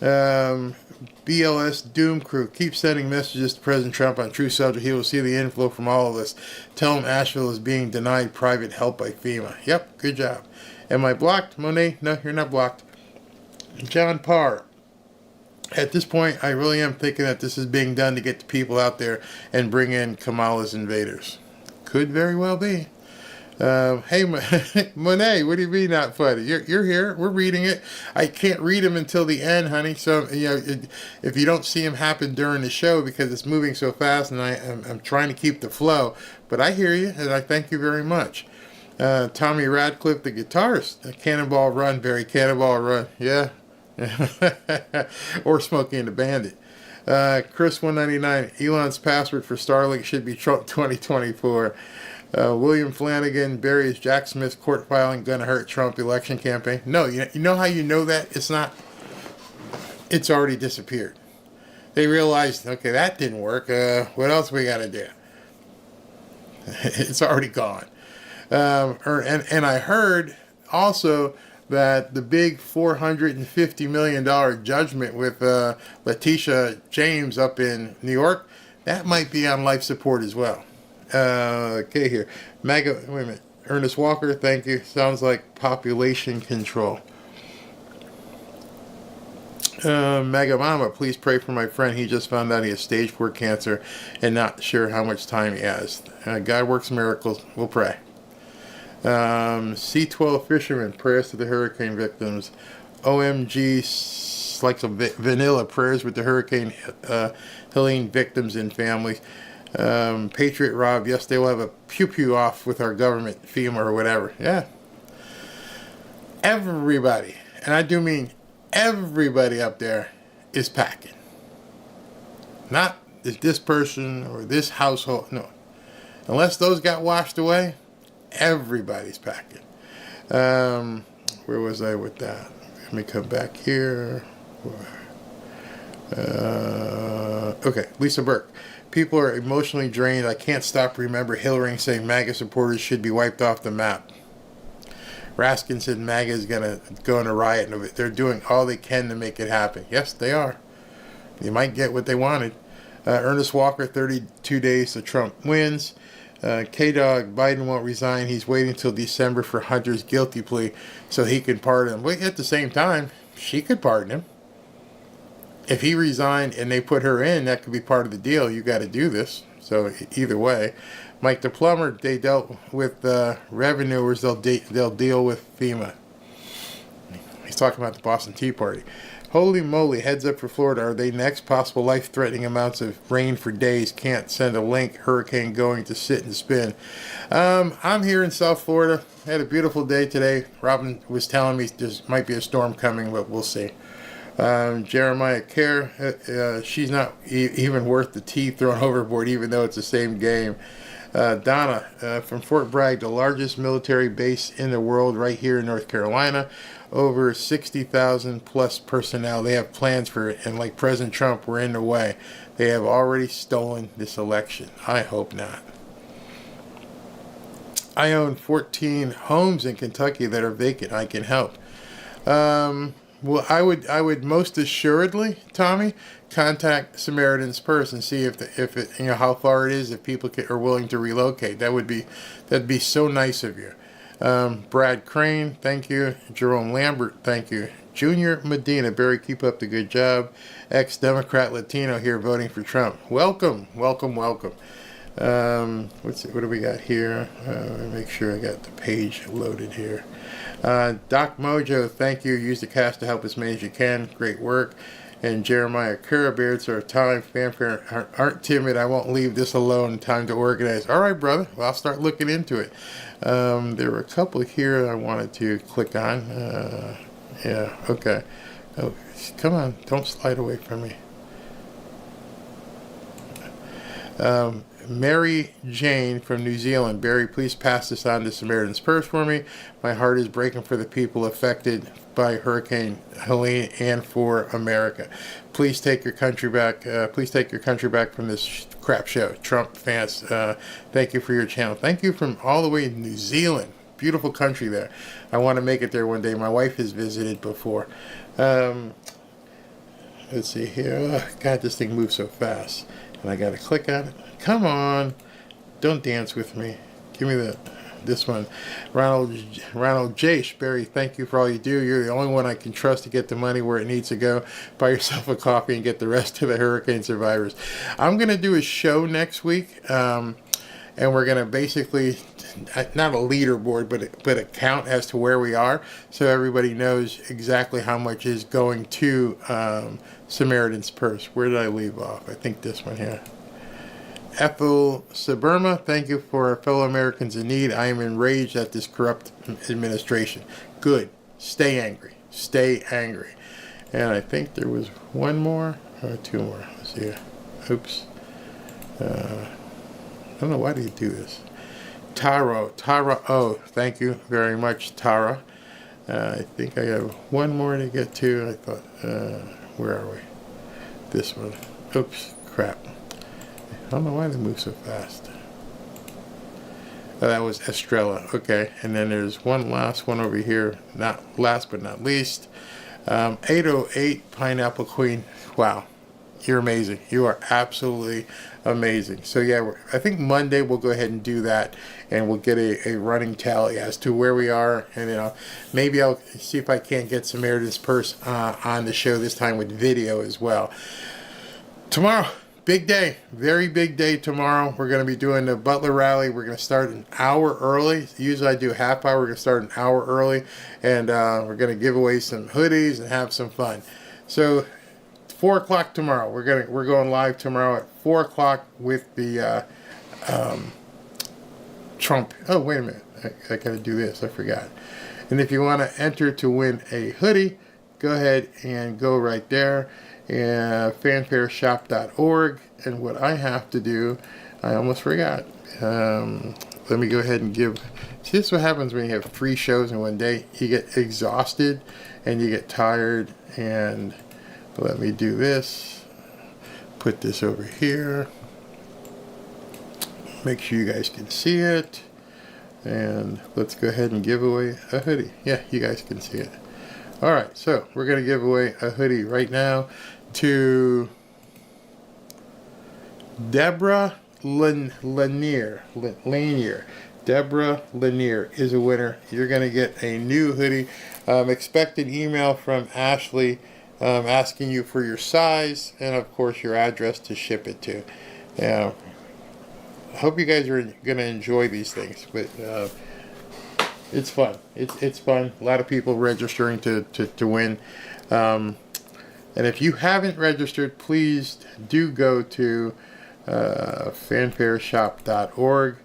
BLS Doom Crew, keep sending messages to President Trump on True Subject. He will see the inflow from all of us. Tell him Asheville is being denied private help by FEMA. Yep, good job. Am I blocked, Monet? No, you're not blocked. John Parr. At this point, I really am thinking that this is being done to get the people out there and bring in Kamala's invaders. Could very well be. Hey, Monet, what do you mean not funny? You're here. We're reading it. I can't read them until the end, honey. So, if you don't see them happen during the show because it's moving so fast and I'm trying to keep the flow. But I hear you, and I thank you very much. Tommy Radcliffe, the guitarist. Cannonball Run, Barry. Cannonball Run. Yeah. Or Smokey and the Bandit. Chris 199, Elon's password for Starlink should be Trump 2024. William Flanagan, Barry, is Jack Smith's court filing going to hurt Trump election campaign? No, you know how you know that? It's not. It's already disappeared. They realized, okay, that didn't work. What else we got to do? It's already gone. And I heard also that the big $450 million judgment with Letitia James up in New York, that might be on life support as well. Okay, here. Wait a minute. Ernest Walker, thank you. Sounds like population control. Mega Mama, please pray for my friend. He just found out he has stage 4 cancer and not sure how much time he has. God works miracles. We'll pray. C12 Fisherman, prayers to the hurricane victims. OMG, like some vanilla prayers with the hurricane Helene victims and families. Patriot Rob, yes, they will have a pew-pew off with our government, FEMA or whatever. Yeah. Everybody, and I do mean everybody up there, is packing. Not this person or this household. No. Unless those got washed away, everybody's packing. Where was I with that? Let me come back here. Okay, Lisa Burke. People are emotionally drained. I can't stop remember Hillary saying MAGA supporters should be wiped off the map. Raskin said MAGA is going to go on a riot. They're doing all they can to make it happen. Yes, they are. They might get what they wanted. Ernest Walker, 32 days to Trump wins. K-Dog, Biden won't resign. He's waiting till December for Hunter's guilty plea so he can pardon him. But at the same time, she could pardon him. If he resigned and they put her in, that could be part of the deal. You got to do this. So either way. Mike the Plumber, they dealt with revenuers. They'll deal with FEMA. He's talking about the Boston Tea Party. Holy moly, heads up for Florida. Are they next? Possible life-threatening amounts of rain for days. Can't send a link. Hurricane going to sit and spin. I'm here in South Florida. I had a beautiful day today. Robin was telling me there might be a storm coming, but we'll see. Jeremiah Kerr, she's not even worth the tea thrown overboard, even though it's the same game. Donna, from Fort Bragg, the largest military base in the world, right here in North Carolina. Over 60,000 plus personnel. They have plans for it, and like President Trump, we're in the way. They have already stolen this election. I hope not. I own 14 homes in Kentucky that are vacant. I can help. Well, I would most assuredly, Tommy, contact Samaritan's Purse and see if it, how far it is, if people are willing to relocate. That'd be so nice of you. Brad Crane, thank you. Jerome Lambert, thank you. Junior Medina, Barry, keep up the good job. Ex-Democrat Latino here voting for Trump. Welcome, welcome, welcome. What do we got here? Make sure I got the page loaded here. Doc Mojo, thank you. Use the cast to help as many as you can. Great work. And Jeremiah Carabeards, our time fanfare aren't timid. I won't leave this alone. Time to organize. All right, brother. Well, I'll start looking into it. There were a couple here I wanted to click on. Yeah, okay. Oh, come on. Don't slide away from me. Mary Jane from New Zealand. Barry, please pass this on to Samaritan's Purse for me. My heart is breaking for the people affected by Hurricane Helene and for America. Please take your country back. Please take your country back from this crap show. Trump fans, thank you for your channel. Thank you from all the way in New Zealand. Beautiful country there. I want to make it there one day. My wife has visited before. let's see here. Oh, God, this thing moves so fast. And I got to click on it. Come on. Don't dance with me. Give me this one. Ronald J. Sperry, thank you for all you do. You're the only one I can trust to get the money where it needs to go. Buy yourself a coffee and get the rest of the hurricane survivors. I'm going to do a show next week. And we're going to basically, not a leaderboard, but a count as to where we are, so everybody knows exactly how much is going to Samaritan's Purse. Where did I leave off? I think this one here. Ethel Suburma, thank you for our fellow Americans in need. I am enraged at this corrupt administration. Good. Stay angry. Stay angry. And I think there was one more, or two more. Let's see. Oops. I don't know, why do you do this? Tara O, thank you very much, Tara. I think I have one more to get to. I thought, where are we? This one. Oops, crap. I don't know why they move so fast. Oh, that was Estrella. Okay, and then there's one last one over here. Not last but not least. 808 Pineapple Queen. Wow. You're amazing. You are absolutely amazing. So yeah, I think Monday we'll go ahead and do that, and we'll get a running tally as to where we are, and maybe I'll see if I can't get Samaritan's Purse on the show this time with video as well. Tomorrow, big day, very big day tomorrow. We're going to be doing the Butler rally. We're going to start an hour early. Usually I do a half hour. We're going to start an hour early, and we're going to give away some hoodies and have some fun. So 4 o'clock tomorrow. We're going live tomorrow at 4 o'clock with the Trump. Oh, wait a minute. I got to do this. I forgot. And if you want to enter to win a hoodie, go ahead and go right there. fanfareshop.org. And what I have to do, I almost forgot. Let me go ahead and give. See, this is what happens when you have 3 shows in one day. You get exhausted and you get tired. And let me do this. Put this over here. Make sure you guys can see it. And let's go ahead and give away a hoodie. Yeah, you guys can see it. Alright, so we're going to give away a hoodie right now to Deborah Lanier. Deborah Lanier is a winner. You're going to get a new hoodie. Expect an email from Ashley asking you for your size and, of course, your address to ship it to. Now, I hope you guys are going to enjoy these things, but it's fun. It's fun. A lot of people registering to win. And if you haven't registered, please do go to fanfareshop.org.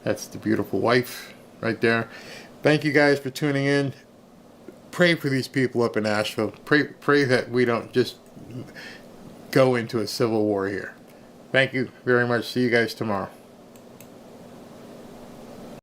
That's the beautiful wife right there. Thank you guys for tuning in. Pray for these people up in Asheville. Pray that we don't just go into a civil war here. Thank you very much. See you guys tomorrow.